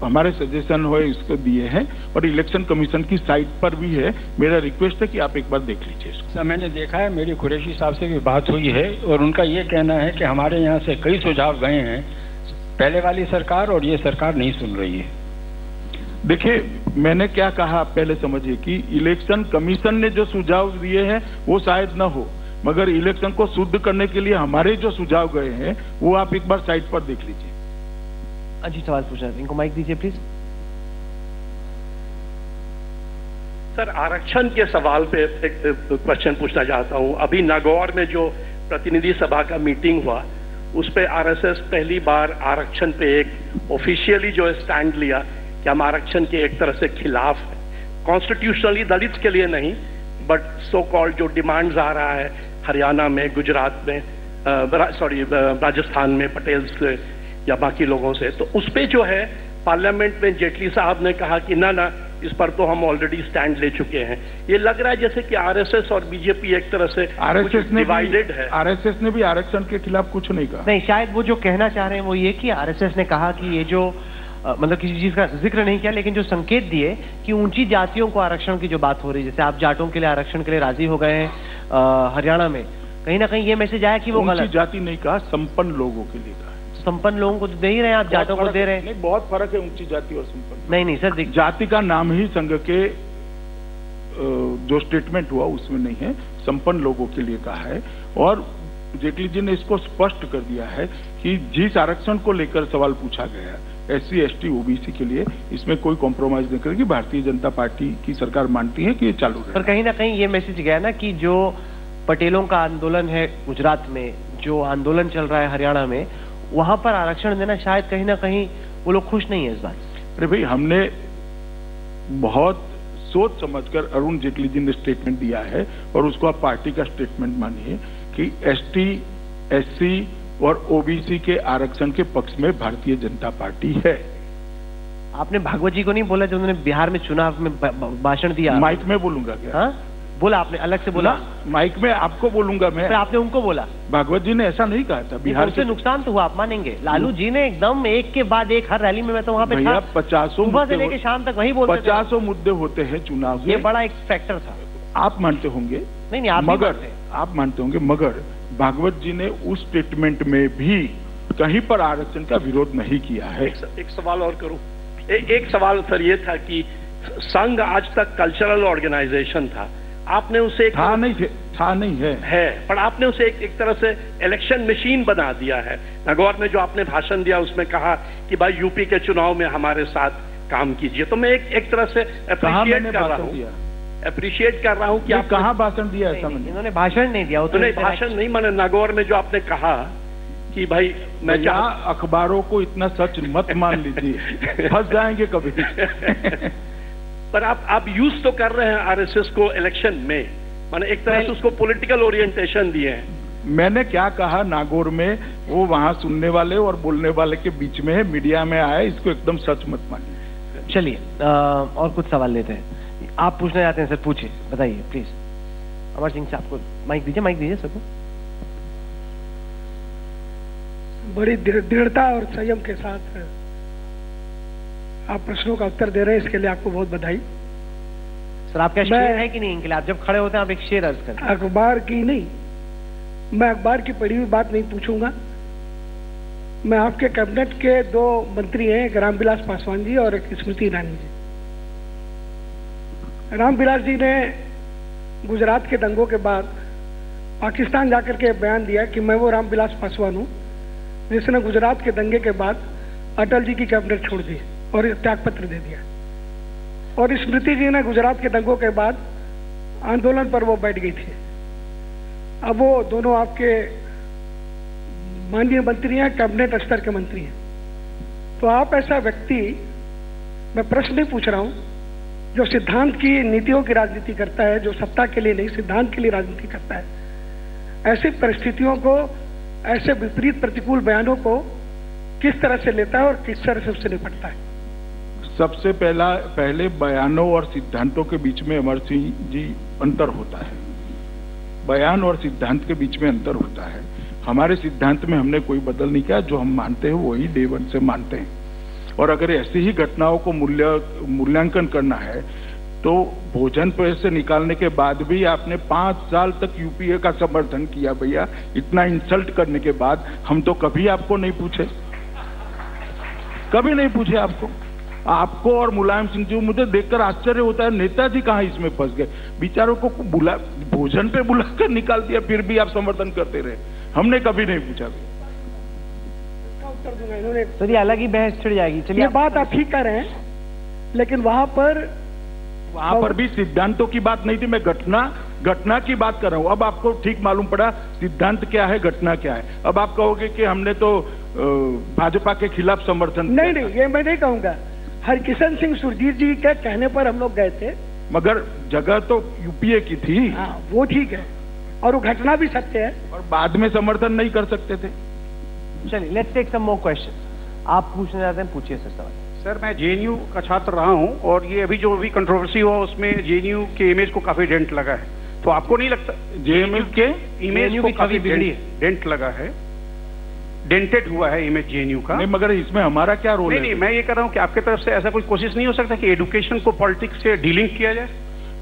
हमारे सजेशन हुए इसको दिए हैं और इलेक्शन कमीशन की साइट पर भी है। मेरा रिक्वेस्ट है कि आप एक बार देख लीजिए इसको। सर, मैंने देखा है, मेरी कुरैशी साहब से भी बात हुई है और उनका ये कहना है कि हमारे यहाँ से कई सुझाव गए हैं, पहले वाली सरकार और ये सरकार नहीं सुन रही है। देखिए, मैंने क्या कहा आप पहले समझिए कि इलेक्शन कमीशन ने जो सुझाव दिए हैं वो शायद न हो, मगर इलेक्शन को शुद्ध करने के लिए हमारे जो सुझाव गए हैं वो आप एक बार साइट पर देख लीजिए। अजी सवाल पूछना है, इनको माइक दीजिए प्लीज। सर, आरक्षण के सवाल पे एक क्वेश्चन पूछना चाहता हूं। अभी नागौर में जो प्रतिनिधि सभा का मीटिंग हुआ उस पे आरएसएस पहली बार आरक्षण पे एक ऑफिशियली जो स्टैंड लिया कि हम आरक्षण के एक तरह से खिलाफ है। कॉन्स्टिट्यूशनली दलित के लिए नहीं, बट सो कॉल्ड जो डिमांड्स आ रहा है हरियाणा में, गुजरात में, राजस्थान में पटेल्स या बाकी लोगों से, तो उस पे जो है पार्लियामेंट में जेटली साहब ने कहा कि ना इस पर तो हम ऑलरेडी स्टैंड ले चुके हैं। ये लग रहा है जैसे कि आरएसएस और बीजेपी एक तरह से डिवाइडेड है। आरएसएस ने भी आरक्षण के खिलाफ कुछ नहीं कहा। नहीं, शायद वो जो कहना चाह रहे हैं वो ये कि आरएसएस ने कहा कि ये जो मतलब किसी चीज का जिक्र नहीं किया, लेकिन जो संकेत दिए कि ऊंची जातियों को आरक्षण की जो बात हो रही है, जैसे आप जाटों के लिए आरक्षण के लिए राजी हो गए हैं हरियाणा में, कहीं ना कहीं ये मैसेज आया कि वो गलत। ऊंची जाति नहीं कहा, संपन्न लोगों के लिए कहा। संपन्न लोगों को तो दे ही रहे हैं आप, जाटों को दे रहे हैं। नहीं, बहुत फर्क है ऊंची जाति और संपन्न। नहीं सर, जाति का नाम ही संघ के जो स्टेटमेंट हुआ उसमें नहीं है, संपन्न लोगों के लिए कहा है। और जेटली जी ने इसको स्पष्ट कर दिया है कि जिस आरक्षण को लेकर सवाल पूछा गया SC ST OBC के लिए, इसमें कोई कॉम्प्रोमाइज नहीं करेगी। भारतीय जनता पार्टी की सरकार मानती है कि ये चालू रहे। पर कहीं ना कहीं ये मैसेज गया ना कि जो पटेलों का आंदोलन है गुजरात में, जो आंदोलन चल रहा है हरियाणा में, वहां पर आरक्षण देना शायद कहीं ना कहीं वो लोग खुश नहीं है इस बात से। अरे भाई, हमने बहुत सोच समझकर अरुण जेटली जी ने स्टेटमेंट दिया है और उसको आप पार्टी का स्टेटमेंट मानिए कि ST SC और OBC के आरक्षण के पक्ष में भारतीय जनता पार्टी है। आपने भागवत जी को नहीं बोला जो उन्होंने बिहार में चुनाव में भाषण दिया? माइक में बोलूंगा क्या? हाँ बोला आपने, अलग से बोला। माइक में आपको बोलूंगा मैं। आपने उनको बोला? भागवत जी ने ऐसा नहीं कहा था। बिहार से नुकसान तो हुआ, आप मानेंगे। लालू जी ने एकदम एक के बाद एक हर रैली में, मैं तो वहाँ पे था, 50 सुबह से लेकर शाम तक वही बोलते थे। 50 मुद्दे होते हैं चुनाव में। ये बड़ा एक फैक्टर था। आप मानते होंगे? नहीं, आप मानते होंगे, मगर भागवत जी ने उस स्टेटमेंट में भी कहीं पर आरक्षण का विरोध नहीं किया है। एक सवाल और करूं। एक सवाल सर ये था कि संघ आज तक कल्चरल ऑर्गेनाइजेशन था, आपने उसे था नहीं है, पर आपने उसे एक तरह से इलेक्शन मशीन बना दिया है। नागौर में जो आपने भाषण दिया उसमें कहा कि भाई यूपी के चुनाव में हमारे साथ काम कीजिए। तो मैं एक तरह से अप्रिशिएट कर रहा हूँ कि आप कहाँ भाषण दिया ऐसा? इन्होंने भाषण नहीं दिया। उन्होंने भाषण नहीं, मैंने नागौर में जो आपने कहा कि भाई मैं अखबारों को इतना सच मत मान लीजिए, फंस जाएंगे कभी। पर आप यूज तो कर रहे हैं आरएसएस को इलेक्शन में, माने एक तरह से उसको पॉलिटिकल ओरिएंटेशन दिए हैं। मैंने क्या कहा नागौर में, वो वहां सुनने वाले और बोलने वाले के बीच में है, मीडिया में आया, इसको एकदम सच मत मानिए। चलिए और कुछ सवाल लेते हैं। आप पूछना चाहते हैं सर, पूछिए, बताइए प्लीज। अमर सिंह साहब को माइक दीजिए सबको। बड़ी दृढ़ता और संयम के साथ आप प्रश्नों का उत्तर दे रहे हैं, इसके लिए आपको बहुत बधाई। सर आपका शेर है कि नहीं इनके लिए? आप जब खड़े होते हैं आप एक शेर अर्ज करते हैं। अखबार की नहीं, मैं अखबार की पढ़ी हुई बात नहीं पूछूंगा। मैं आपके कैबिनेट के 2 मंत्री हैं, एक रामविलास पासवान जी और एक स्मृति ईरानी जी। रामविलास जी ने गुजरात के दंगों के बाद पाकिस्तान जाकर के बयान दिया कि मैं वो रामविलास पासवान हूं जिसने गुजरात के दंगे के बाद अटल जी की कैबिनेट छोड़ दी और त्याग पत्र दे दिया। और स्मृति जी ने गुजरात के दंगों के बाद आंदोलन पर वो बैठ गई थी। अब वो दोनों आपके माननीय मंत्री हैं, कैबिनेट स्तर के मंत्री हैं। तो आप ऐसा व्यक्ति, मैं प्रश्न नहीं पूछ रहा हूं, जो सिद्धांत की नीतियों की राजनीति करता है, जो सत्ता के लिए नहीं सिद्धांत के लिए राजनीति करता है, ऐसी परिस्थितियों को, ऐसे विपरीत प्रतिकूल बयानों को किस तरह से लेता है और किस तरह से उससे निपटता है? सबसे पहले बयानों और सिद्धांतों के बीच में अमर सिंह जी अंतर होता है। बयान और सिद्धांत के बीच में अंतर होता है। हमारे सिद्धांत में हमने कोई बदल नहीं किया, जो हम मानते हैं वही डे वन से मानते हैं। और अगर ऐसी ही घटनाओं को मूल्यांकन करना है तो भोजन पैसे निकालने के बाद भी आपने 5 साल तक यूपीए का समर्थन किया। भैया इतना इंसल्ट करने के बाद हम तो कभी आपको नहीं पूछे, कभी नहीं पूछे आपको और मुलायम सिंह जी। मुझे देखकर आश्चर्य होता है, नेताजी कहाँ इसमें फंस गए? बेचारों को भोजन पे बुलाकर निकाल दिया, फिर भी आप समर्थन करते रहे। हमने कभी नहीं पूछा। सर ये अलग ही बहस छिड़ जाएगी। चलिए, ये बात आप ठीक कर रहे हैं, लेकिन वहां पर भी सिद्धांतों की बात नहीं थी। मैं घटना की बात कर रहा हूं। अब आपको ठीक मालूम पड़ा सिद्धांत क्या है, घटना क्या है। अब आप कहोगे कि हमने तो भाजपा के खिलाफ समर्थन नहीं, ये मैं नहीं कहूंगा। हरकिशन सिंह सुरजीत जी के कहने पर हम लोग गए थे, मगर जगह तो यूपीए की थी। हाँ, वो ठीक है, और वो घटना भी सत्य है, और बाद में समर्थन नहीं कर सकते थे। चलिए, let's take some more question. आप पूछना चाहते हैं, पूछिए सर सवाल। सर मैं जेएनयू का छात्र रहा हूं, और ये अभी जो भी कंट्रोवर्सी हुआ उसमें जेएनयू के इमेज को काफी डेंट लगा है। तो आपको नहीं लगता जेएनयू के इमेज को काफी डेंट लगा है? डेंटेड हुआ है इमेज जेएनयू का। नहीं, मगर इसमें हमारा क्या रोल है? नहीं, मैं ये कर रहा हूँ कि आपके तरफ से ऐसा कोई कोशिश नहीं हो सकता कि एजुकेशन को पॉलिटिक्स से डीलिंक किया जाए?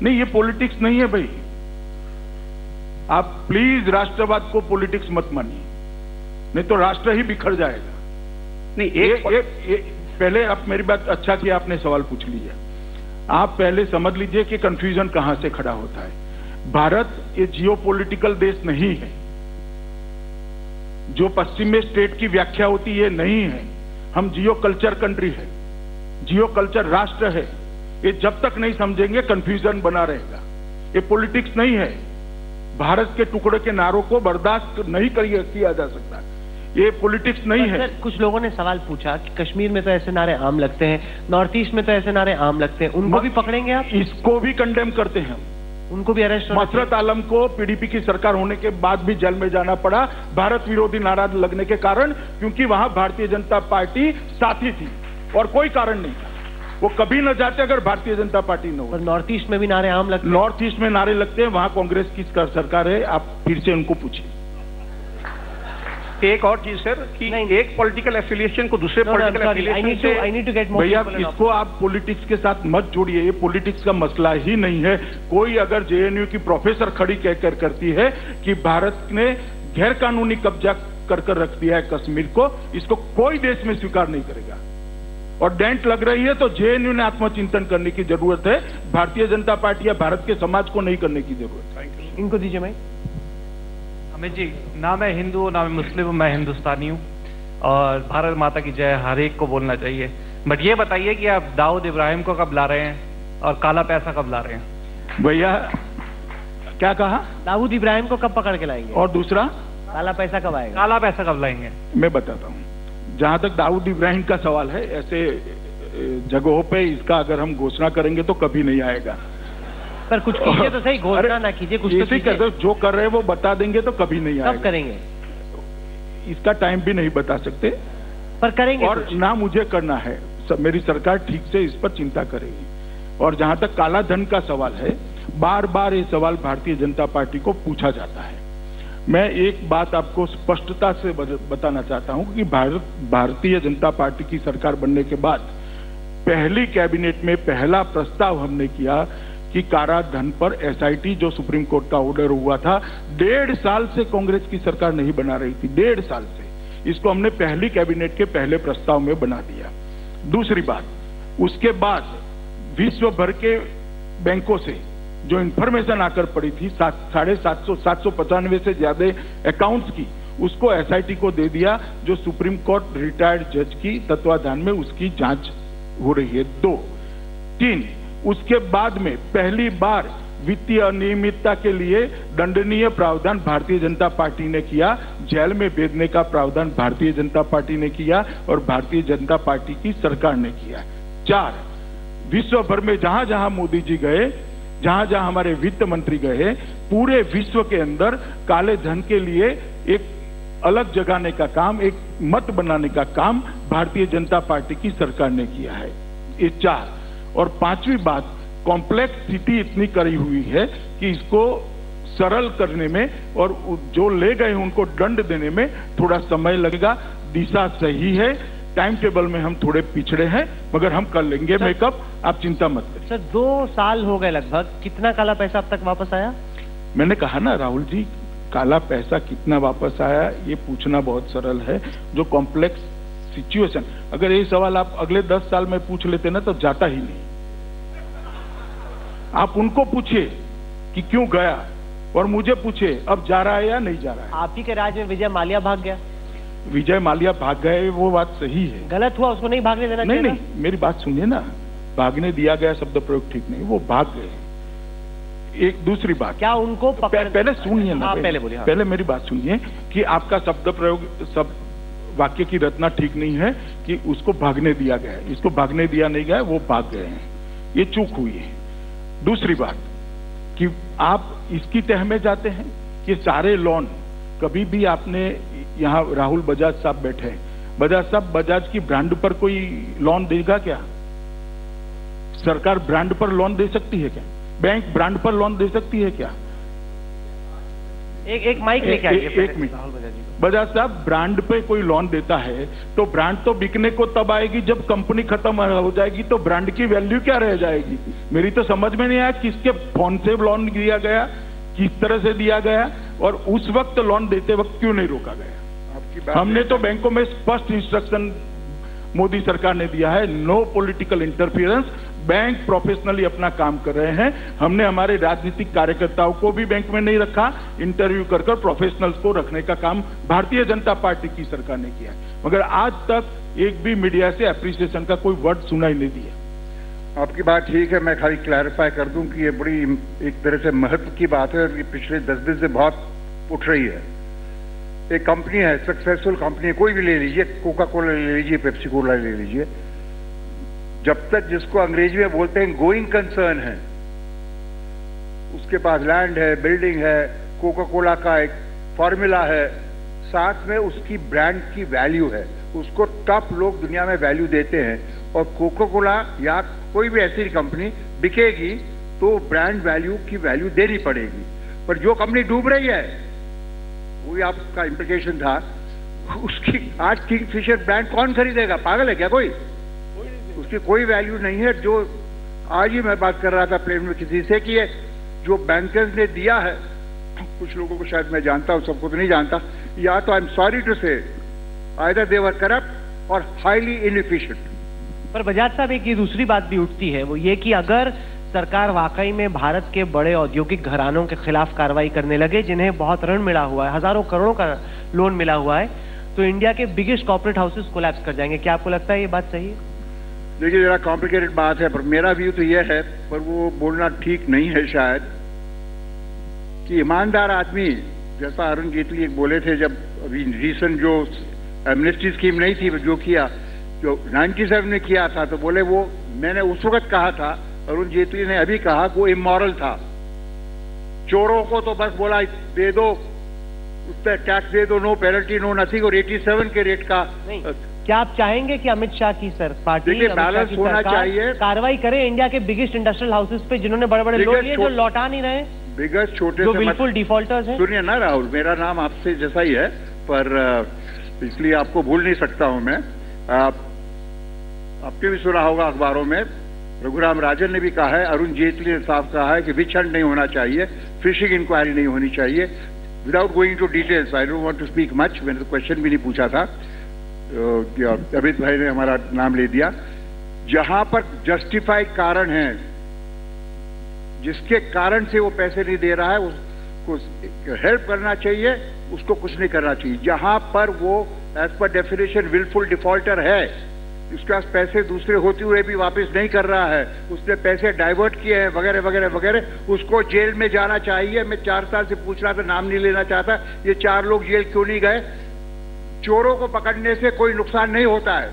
नहीं, ये पॉलिटिक्स नहीं है भाई। आप प्लीज राष्ट्रवाद को पॉलिटिक्स मत मानिए, नहीं तो राष्ट्र ही बिखर जाएगा। नहीं, पहले आप मेरी बात, अच्छा किया आपने सवाल पूछ लिया। आप पहले समझ लीजिए कि कंफ्यूजन कहां से खड़ा होता है। भारत ये जियोपॉलिटिकल देश नहीं है। जो पश्चिम में स्टेट की व्याख्या होती है नहीं है। हम जियो कल्चर कंट्री है, जियो कल्चर राष्ट्र है। ये जब तक नहीं समझेंगे कंफ्यूजन बना रहेगा। ये पॉलिटिक्स नहीं है। भारत के टुकड़े के नारों को बर्दाश्त नहीं किया जा सकता। ये पॉलिटिक्स नहीं है। कुछ लोगों ने सवाल पूछा कि कश्मीर में तो ऐसे नारे आम लगते हैं, नॉर्थ ईस्ट में तो ऐसे नारे आम लगते हैं, उनको भी पकड़ेंगे आप? इसको भी कंडेम करते हैं, उनको भी अरेस्ट। मसरत आलम को पीडीपी की सरकार होने के बाद भी जेल में जाना पड़ा भारत विरोधी नारा लगने के कारण, क्योंकि वहां भारतीय जनता पार्टी साथी थी और कोई कारण नहीं था। वो कभी न जाते अगर भारतीय जनता पार्टी न हो। नॉर्थ ईस्ट में भी नारे आम लगते हैं। नॉर्थ ईस्ट में नारे लगते हैं, वहां कांग्रेस की सरकार है। आप फिर से उनको पूछिए। एक और चीज सर कि एक पॉलिटिकल एफिलिएशन को दूसरे पॉलिटिकल एफिलिएशन से भैया इसको आप पॉलिटिक्स के साथ मत जोड़िए। ये पॉलिटिक्स का मसला ही नहीं है। कोई अगर जेएनयू की प्रोफेसर खड़ी कहकर करती है कि भारत ने गैर कानूनी कब्जा कर रख दिया है कश्मीर को, इसको कोई देश में स्वीकार नहीं करेगा। और डेंट लग रही है तो जेएनयू ने आत्मचिंतन करने की जरूरत है। भारतीय जनता पार्टी या भारत के समाज को नहीं करने की जरूरत है। इनको दीजिए। मैं अमित जी, ना मैं हिंदू हूँ ना मैं मुस्लिम हूँ, मैं हिंदुस्तानी हूँ और भारत माता की जय हर एक को बोलना चाहिए। बट ये बताइए कि आप दाऊद इब्राहिम को कब ला रहे हैं और काला पैसा कब ला रहे हैं? भैया क्या कहा? दाऊद इब्राहिम को कब पकड़ के लाएंगे? और दूसरा काला पैसा कब आएगा? काला पैसा कब लाएंगे? मैं बताता हूँ। जहां तक दाऊद इब्राहिम का सवाल है, ऐसे जगहों पे इसका अगर हम घोषणा करेंगे तो कभी नहीं आएगा। पर कुछ कीजिए तो सही, घोषणा ना कीजिए, कुछ तो कीजिए। जो कर रहे हैं वो बता देंगे तो कभी नहीं आएगा। कब करेंगे? इसका टाइम भी नहीं बता सकते, पर करेंगे। और ना मुझे करना है। मेरी सरकार ठीक से इस पर चिंता करेगी। और जहां तक काला धन का सवाल है, बार बार ये सवाल भारतीय जनता पार्टी को पूछा जाता है। मैं एक बात आपको स्पष्टता से बताना चाहता हूं कि भारतीय जनता पार्टी की सरकार बनने के बाद पहली कैबिनेट में पहला प्रस्ताव हमने किया कि काला धन पर एसआईटी, जो सुप्रीम कोर्ट का ऑर्डर हुआ था, 1.5 साल से कांग्रेस की सरकार नहीं बना रही थी, 1.5 साल से, इसको हमने पहली कैबिनेट के पहले प्रस्ताव में बना दिया। दूसरी बात, उसके बाद विश्व भर के बैंकों से जो इंफॉर्मेशन आकर पड़ी थी 795 से ज्यादा अकाउंट्स की, उसको एसआईटी को दे दिया, जो सुप्रीम कोर्ट रिटायर्ड जज की तत्वाधान में उसकी जांच हो रही है। 2, 3, उसके बाद में पहली बार वित्तीय अनियमितता के लिए दंडनीय प्रावधान भारतीय जनता पार्टी ने किया, जेल में भेजने का प्रावधान भारतीय जनता पार्टी ने किया और भारतीय जनता पार्टी की सरकार ने किया। 4, विश्व भर में जहां जहां मोदी जी गए, जहां जहां हमारे वित्त मंत्री गए, पूरे विश्व के अंदर काले धन के लिए एक अलग जगाने का काम, एक मत बनाने का काम भारतीय जनता पार्टी की सरकार ने किया है। ये 4। और 5वीं बात, कॉम्प्लेक्सिटी इतनी करी हुई है कि इसको सरल करने में और जो ले गए उनको दंड देने में थोड़ा समय लगेगा। दिशा सही है, टाइम टेबल में हम थोड़े पिछड़े हैं, मगर हम कर लेंगे मेकअप, आप चिंता मत करिए। सर 2 साल हो गए लगभग, कितना काला पैसा अब तक वापस आया? मैंने कहा ना राहुल जी, काला पैसा कितना वापस आया ये पूछना बहुत सरल है। जो कॉम्प्लेक्स सिचुएशन, अगर ये सवाल आप अगले 10 साल में पूछ लेते ना तो जाता ही नहीं। आप उनको पूछिए कि क्यों गया और मुझे पूछे अब जा रहा है या नहीं जा रहा है। आप ही के राज्य में विजय माल्या भाग गया। विजय माल्या भाग गए, वो बात सही है, गलत हुआ, उसको नहीं भागने देना चाहिए। नहीं, मेरी बात सुनिए ना, भागने दिया गया शब्द प्रयोग ठीक नहीं, वो भाग गए। एक दूसरी बात, क्या उनको पहले सुनिए ना, पहले बोलिए। पहले मेरी बात सुनिए कि आपका शब्द प्रयोग, सब वाक्य की रचना ठीक नहीं है कि उसको भागने दिया गया है। इसको भागने दिया नहीं गया, वो भाग गए हैं, ये चूक हुई है। दूसरी बात कि आप इसकी तह में जाते हैं कि सारे लोन, कभी भी आपने, यहाँ राहुल बजाज साहब बैठे हैं, बजाज साहब, बजाज की ब्रांड पर कोई लोन देगा क्या? सरकार ब्रांड पर लोन दे सकती है क्या? बैंक ब्रांड पर लोन दे सकती है क्या? एक माइक लेके आइए। एक मिनट, बजाज साहब, ब्रांड पे कोई लोन देता है तो ब्रांड तो बिकने को तब आएगी जब कंपनी खत्म हो जाएगी, तो ब्रांड की वैल्यू क्या रह जाएगी? मेरी तो समझ में नहीं आया किसके फोन से लोन दिया गया, किस तरह से दिया गया और उस वक्त लोन देते वक्त क्यों नहीं रोका गया? हमने तो बैंकों में स्पष्ट इंस्ट्रक्शन मोदी सरकार ने दिया है, no political interference, bank professionally अपना काम कर रहे हैं। हमने हमारे राजनीतिक कार्यकर्ताओं को भी बैंक में नहीं रखा, इंटरव्यू कर प्रोफेशनल्स को रखने का काम भारतीय जनता पार्टी की सरकार ने किया, मगर आज तक एक भी मीडिया से एप्रिसिएशन का कोई वर्ड सुना ही नहीं दिया। आपकी बात ठीक है, मैं खाली क्लैरिफाई कर दूं कि ये बड़ी एक तरह से महत्व की बात है और ये पिछले 10 दिन से बहुत उठ रही है। एक कंपनी है, सक्सेसफुल कंपनी है, कोई भी ले लीजिए, कोका कोला ले लीजिए, पेप्सी कोला ले लीजिए, जब तक जिसको अंग्रेजी में बोलते हैं गोइंग कंसर्न है, उसके पास लैंड है, बिल्डिंग है, कोका कोला का एक फॉर्मूला है, साथ में उसकी ब्रांड की वैल्यू है, उसको टॉप लोग दुनिया में वैल्यू देते हैं। और कोका कोला या कोई भी ऐसी कंपनी बिकेगी तो ब्रांड वैल्यू की वैल्यू देनी पड़ेगी। पर जो कंपनी डूब रही है, वही आपका इंप्लीकेशन था, उसकी आज किंगफिशर ब्रांड कौन खरीदेगा? पागल है क्या कोई? उसकी कोई वैल्यू नहीं है। जो आज ही मैं बात कर रहा था प्लेन में किसी से कि ये जो बैंकर्स ने दिया है, कुछ लोगों को शायद मैं जानता हूं, सबको तो नहीं जानता, या तो आई एम सॉरी टू से आइदर दे वर करप्ट और हाईली इनएफिशिएंट। पर बजाज साहब, एक ये दूसरी बात भी उठती है, वो ये कि अगर सरकार वाकई में भारत के बड़े औद्योगिक घरानों के खिलाफ कार्रवाई करने लगे, जिन्हें बहुत ऋण मिला हुआ है, हजारों करोड़ों का लोन मिला हुआ है, तो इंडिया के बिगेस्ट कॉर्पोरेट हाउसेस कोलैप्स कर जाएंगे। क्या आपको लगता है ये बात सही है? देखिए, जरा कॉम्प्लिकेटेड बात है, पर मेरा व्यू तो यह है, पर वो बोलना ठीक नहीं है शायद, कि ईमानदार आदमी, जैसा अरुण जेटली एक बोले थे जब अभी रिसेंट जो एमनेस्टी स्कीम नहीं थी, जो किया, जो 97 में किया था, तो बोले वो, मैंने उस वक्त कहा था, अरुण जेटली ने अभी कहा वो इमोरल था। चोरों को तो बस बोला दे दो, उस पर टैक्स दे दो, नो पेनल्टी नो नथिंग, और 87 के रेट का क्या आप चाहेंगे कि अमित शाह की पार्टी बैलेंस होना चाहिए, कार्रवाई करे इंडिया के बिगेस्ट इंडस्ट्रियल हाउसेस पे जिन्होंने बड़े बड़े लोन लिए जो लौटा नहीं रहे, बिगेस्ट छोटे जो बिल्कुल डिफॉल्टर्स हैं? सुनिए ना राहुल, मेरा नाम आपसे जैसा ही है, पर इसलिए आपको भूल नहीं सकता हूं मैं। आपने भी सुना होगा अखबारों में, रघुराम राजन ने भी कहा है, अरुण जेटली ने साफ कहा है कि विच हंट नहीं होना चाहिए, फिशिंग इंक्वायरी नहीं होनी चाहिए। Without going to details, I don't want to speak much, मैंने तो क्वेश्चन भी नहीं पूछा था, अमित भाई ने हमारा नाम ले दिया। जहां पर जस्टिफाइड कारण है, जिसके कारण से वो पैसे नहीं दे रहा है, उसको हेल्प करना चाहिए, उसको कुछ नहीं करना चाहिए। जहां पर वो as per definition wilful defaulter है, उसके पास पैसे दूसरे होते हुए भी वापस नहीं कर रहा है, उसने पैसे डाइवर्ट किए हैं वगैरह वगैरह वगैरह, उसको जेल में जाना चाहिए। मैं 4 साल से पूछ रहा था, नाम नहीं लेना चाहता, ये 4 लोग जेल क्यों नहीं गए? चोरों को पकड़ने से कोई नुकसान नहीं होता है,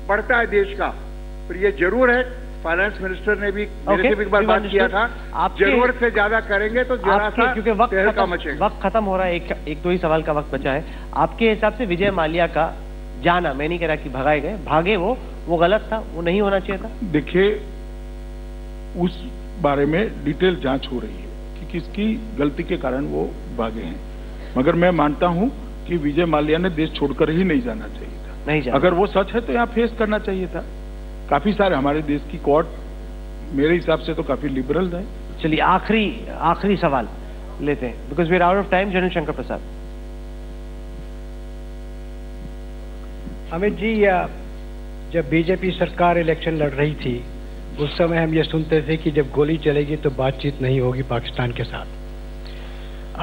बढ़ता है देश का। पर ये जरूर है, फाइनेंस मिनिस्टर ने भी मेरे से भी एक बार बात किया था, जरूरत से ज्यादा करेंगे तो जरा सा क्योंकि वक्त खत्म हो रहा है, एक दो ही सवाल का वक्त बचा है। आपके हिसाब से विजय माल्या का जाना, मैं नहीं कह रहा कि भगाए गए, भागे वो गलत था, वो नहीं होना चाहिए था? देखिए, उस बारे में डिटेल जांच हो रही है कि किसकी गलती के कारण वो भागे हैं, मगर मैं मानता हूं कि विजय माल्या ने देश छोड़कर ही नहीं जाना चाहिए था। नहीं जाना। अगर वो सच है तो यहाँ फेस करना चाहिए था। काफी सारे हमारे देश की कोर्ट मेरे हिसाब से तो काफी लिबरल है। चलिए आखिरी सवाल लेते हैं, because we are out of time. General Shankar Prasad. Amit ji, जब बीजेपी सरकार इलेक्शन लड़ रही थी, उस समय हम ये सुनते थे कि जब गोली चलेगी तो बातचीत नहीं होगी पाकिस्तान के साथ।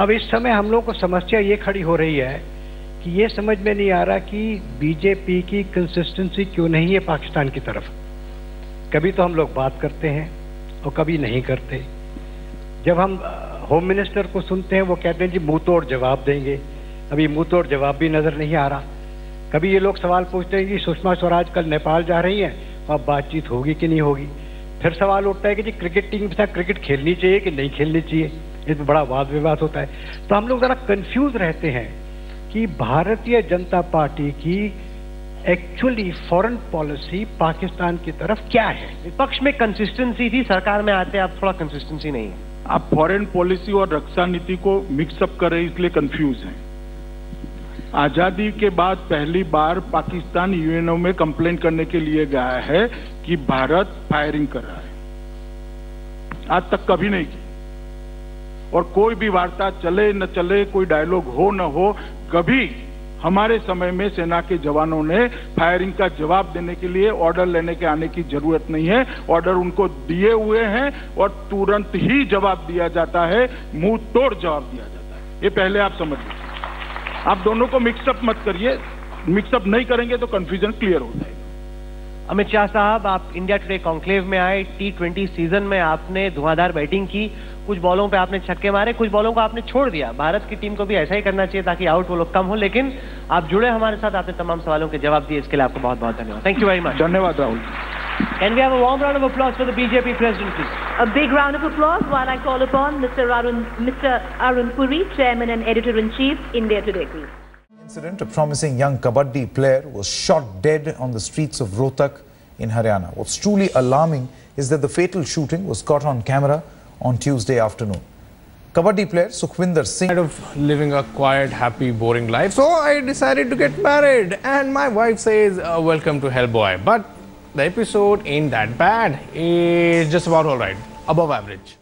अब इस समय हम लोग को समस्या ये खड़ी हो रही है कि ये समझ में नहीं आ रहा कि बीजेपी की कंसिस्टेंसी क्यों नहीं है पाकिस्तान की तरफ। कभी तो हम लोग बात करते हैं और कभी नहीं करते। जब हम होम मिनिस्टर को सुनते हैं, वो कहते हैं जी मुंह तोड़ जवाब देंगे, अभी मुंह तोड़ जवाब भी नजर नहीं आ रहा। कभी ये लोग सवाल पूछते हैं कि सुषमा स्वराज कल नेपाल जा रही हैं, अब बातचीत होगी कि नहीं होगी। फिर सवाल उठता है कि जी क्रिकेट टीम के साथ क्रिकेट खेलनी चाहिए कि नहीं खेलनी चाहिए, इसमें बड़ा वाद विवाद होता है। तो हम लोग जरा कंफ्यूज रहते हैं कि भारतीय जनता पार्टी की एक्चुअली फॉरेन पॉलिसी पाकिस्तान की तरफ क्या है। विपक्ष में कंसिस्टेंसी थी, सरकार में आते अब थोड़ा कंसिस्टेंसी नहीं है। आप फॉरेन पॉलिसी और रक्षा नीति को मिक्सअप कर रहे, इसलिए कंफ्यूज हैं। आजादी के बाद पहली बार पाकिस्तान यूएनओ में कंप्लेंट करने के लिए गया है कि भारत फायरिंग कर रहा है, आज तक कभी नहीं की। और कोई भी वार्ता चले न चले, कोई डायलॉग हो न हो, कभी हमारे समय में सेना के जवानों ने फायरिंग का जवाब देने के लिए ऑर्डर लेने के आने की जरूरत नहीं है। ऑर्डर उनको दिए हुए हैं और तुरंत ही जवाब दिया जाता है, मुंह तोड़ जवाब दिया जाता है। ये पहले आप समझ लीजिए। आप दोनों को मिक्सअप मत करिए, मिक्सअप नहीं करेंगे तो कंफ्यूजन क्लियर हो जाएगा। अमित शाह साहब, आप इंडिया टुडे कॉन्क्लेव में आए, T20 सीजन में आपने धुआंधार बैटिंग की, कुछ बॉलों पे आपने छक्के मारे, कुछ बॉलों को आपने छोड़ दिया। भारत की टीम को भी ऐसा ही करना चाहिए ताकि आउट वो लोग कम हो, लेकिन आप जुड़े हमारे साथ, आपने तमाम सवालों के जवाब दिए, इसके लिए आपको बहुत बहुत धन्यवाद। Thank you very much. धन्यवाद Rahul. Can we have a warm round of applause for the BJP president, please? A big round of applause while I call upon Mr. Arun Puri, Chairman and Editor-in-Chief, India Today, please. Incident, a promising young kabaddi player was shot dead on the streets of Rohtak in Haryana. What's truly alarming is that the fatal shooting was caught on camera on Tuesday afternoon. Kabaddi player Sukhwinder Singh of living a quiet, happy, boring life, so I decided to get married, and my wife says, welcome to Hellboy. But the episode ain't that bad. It's just about all right, above average.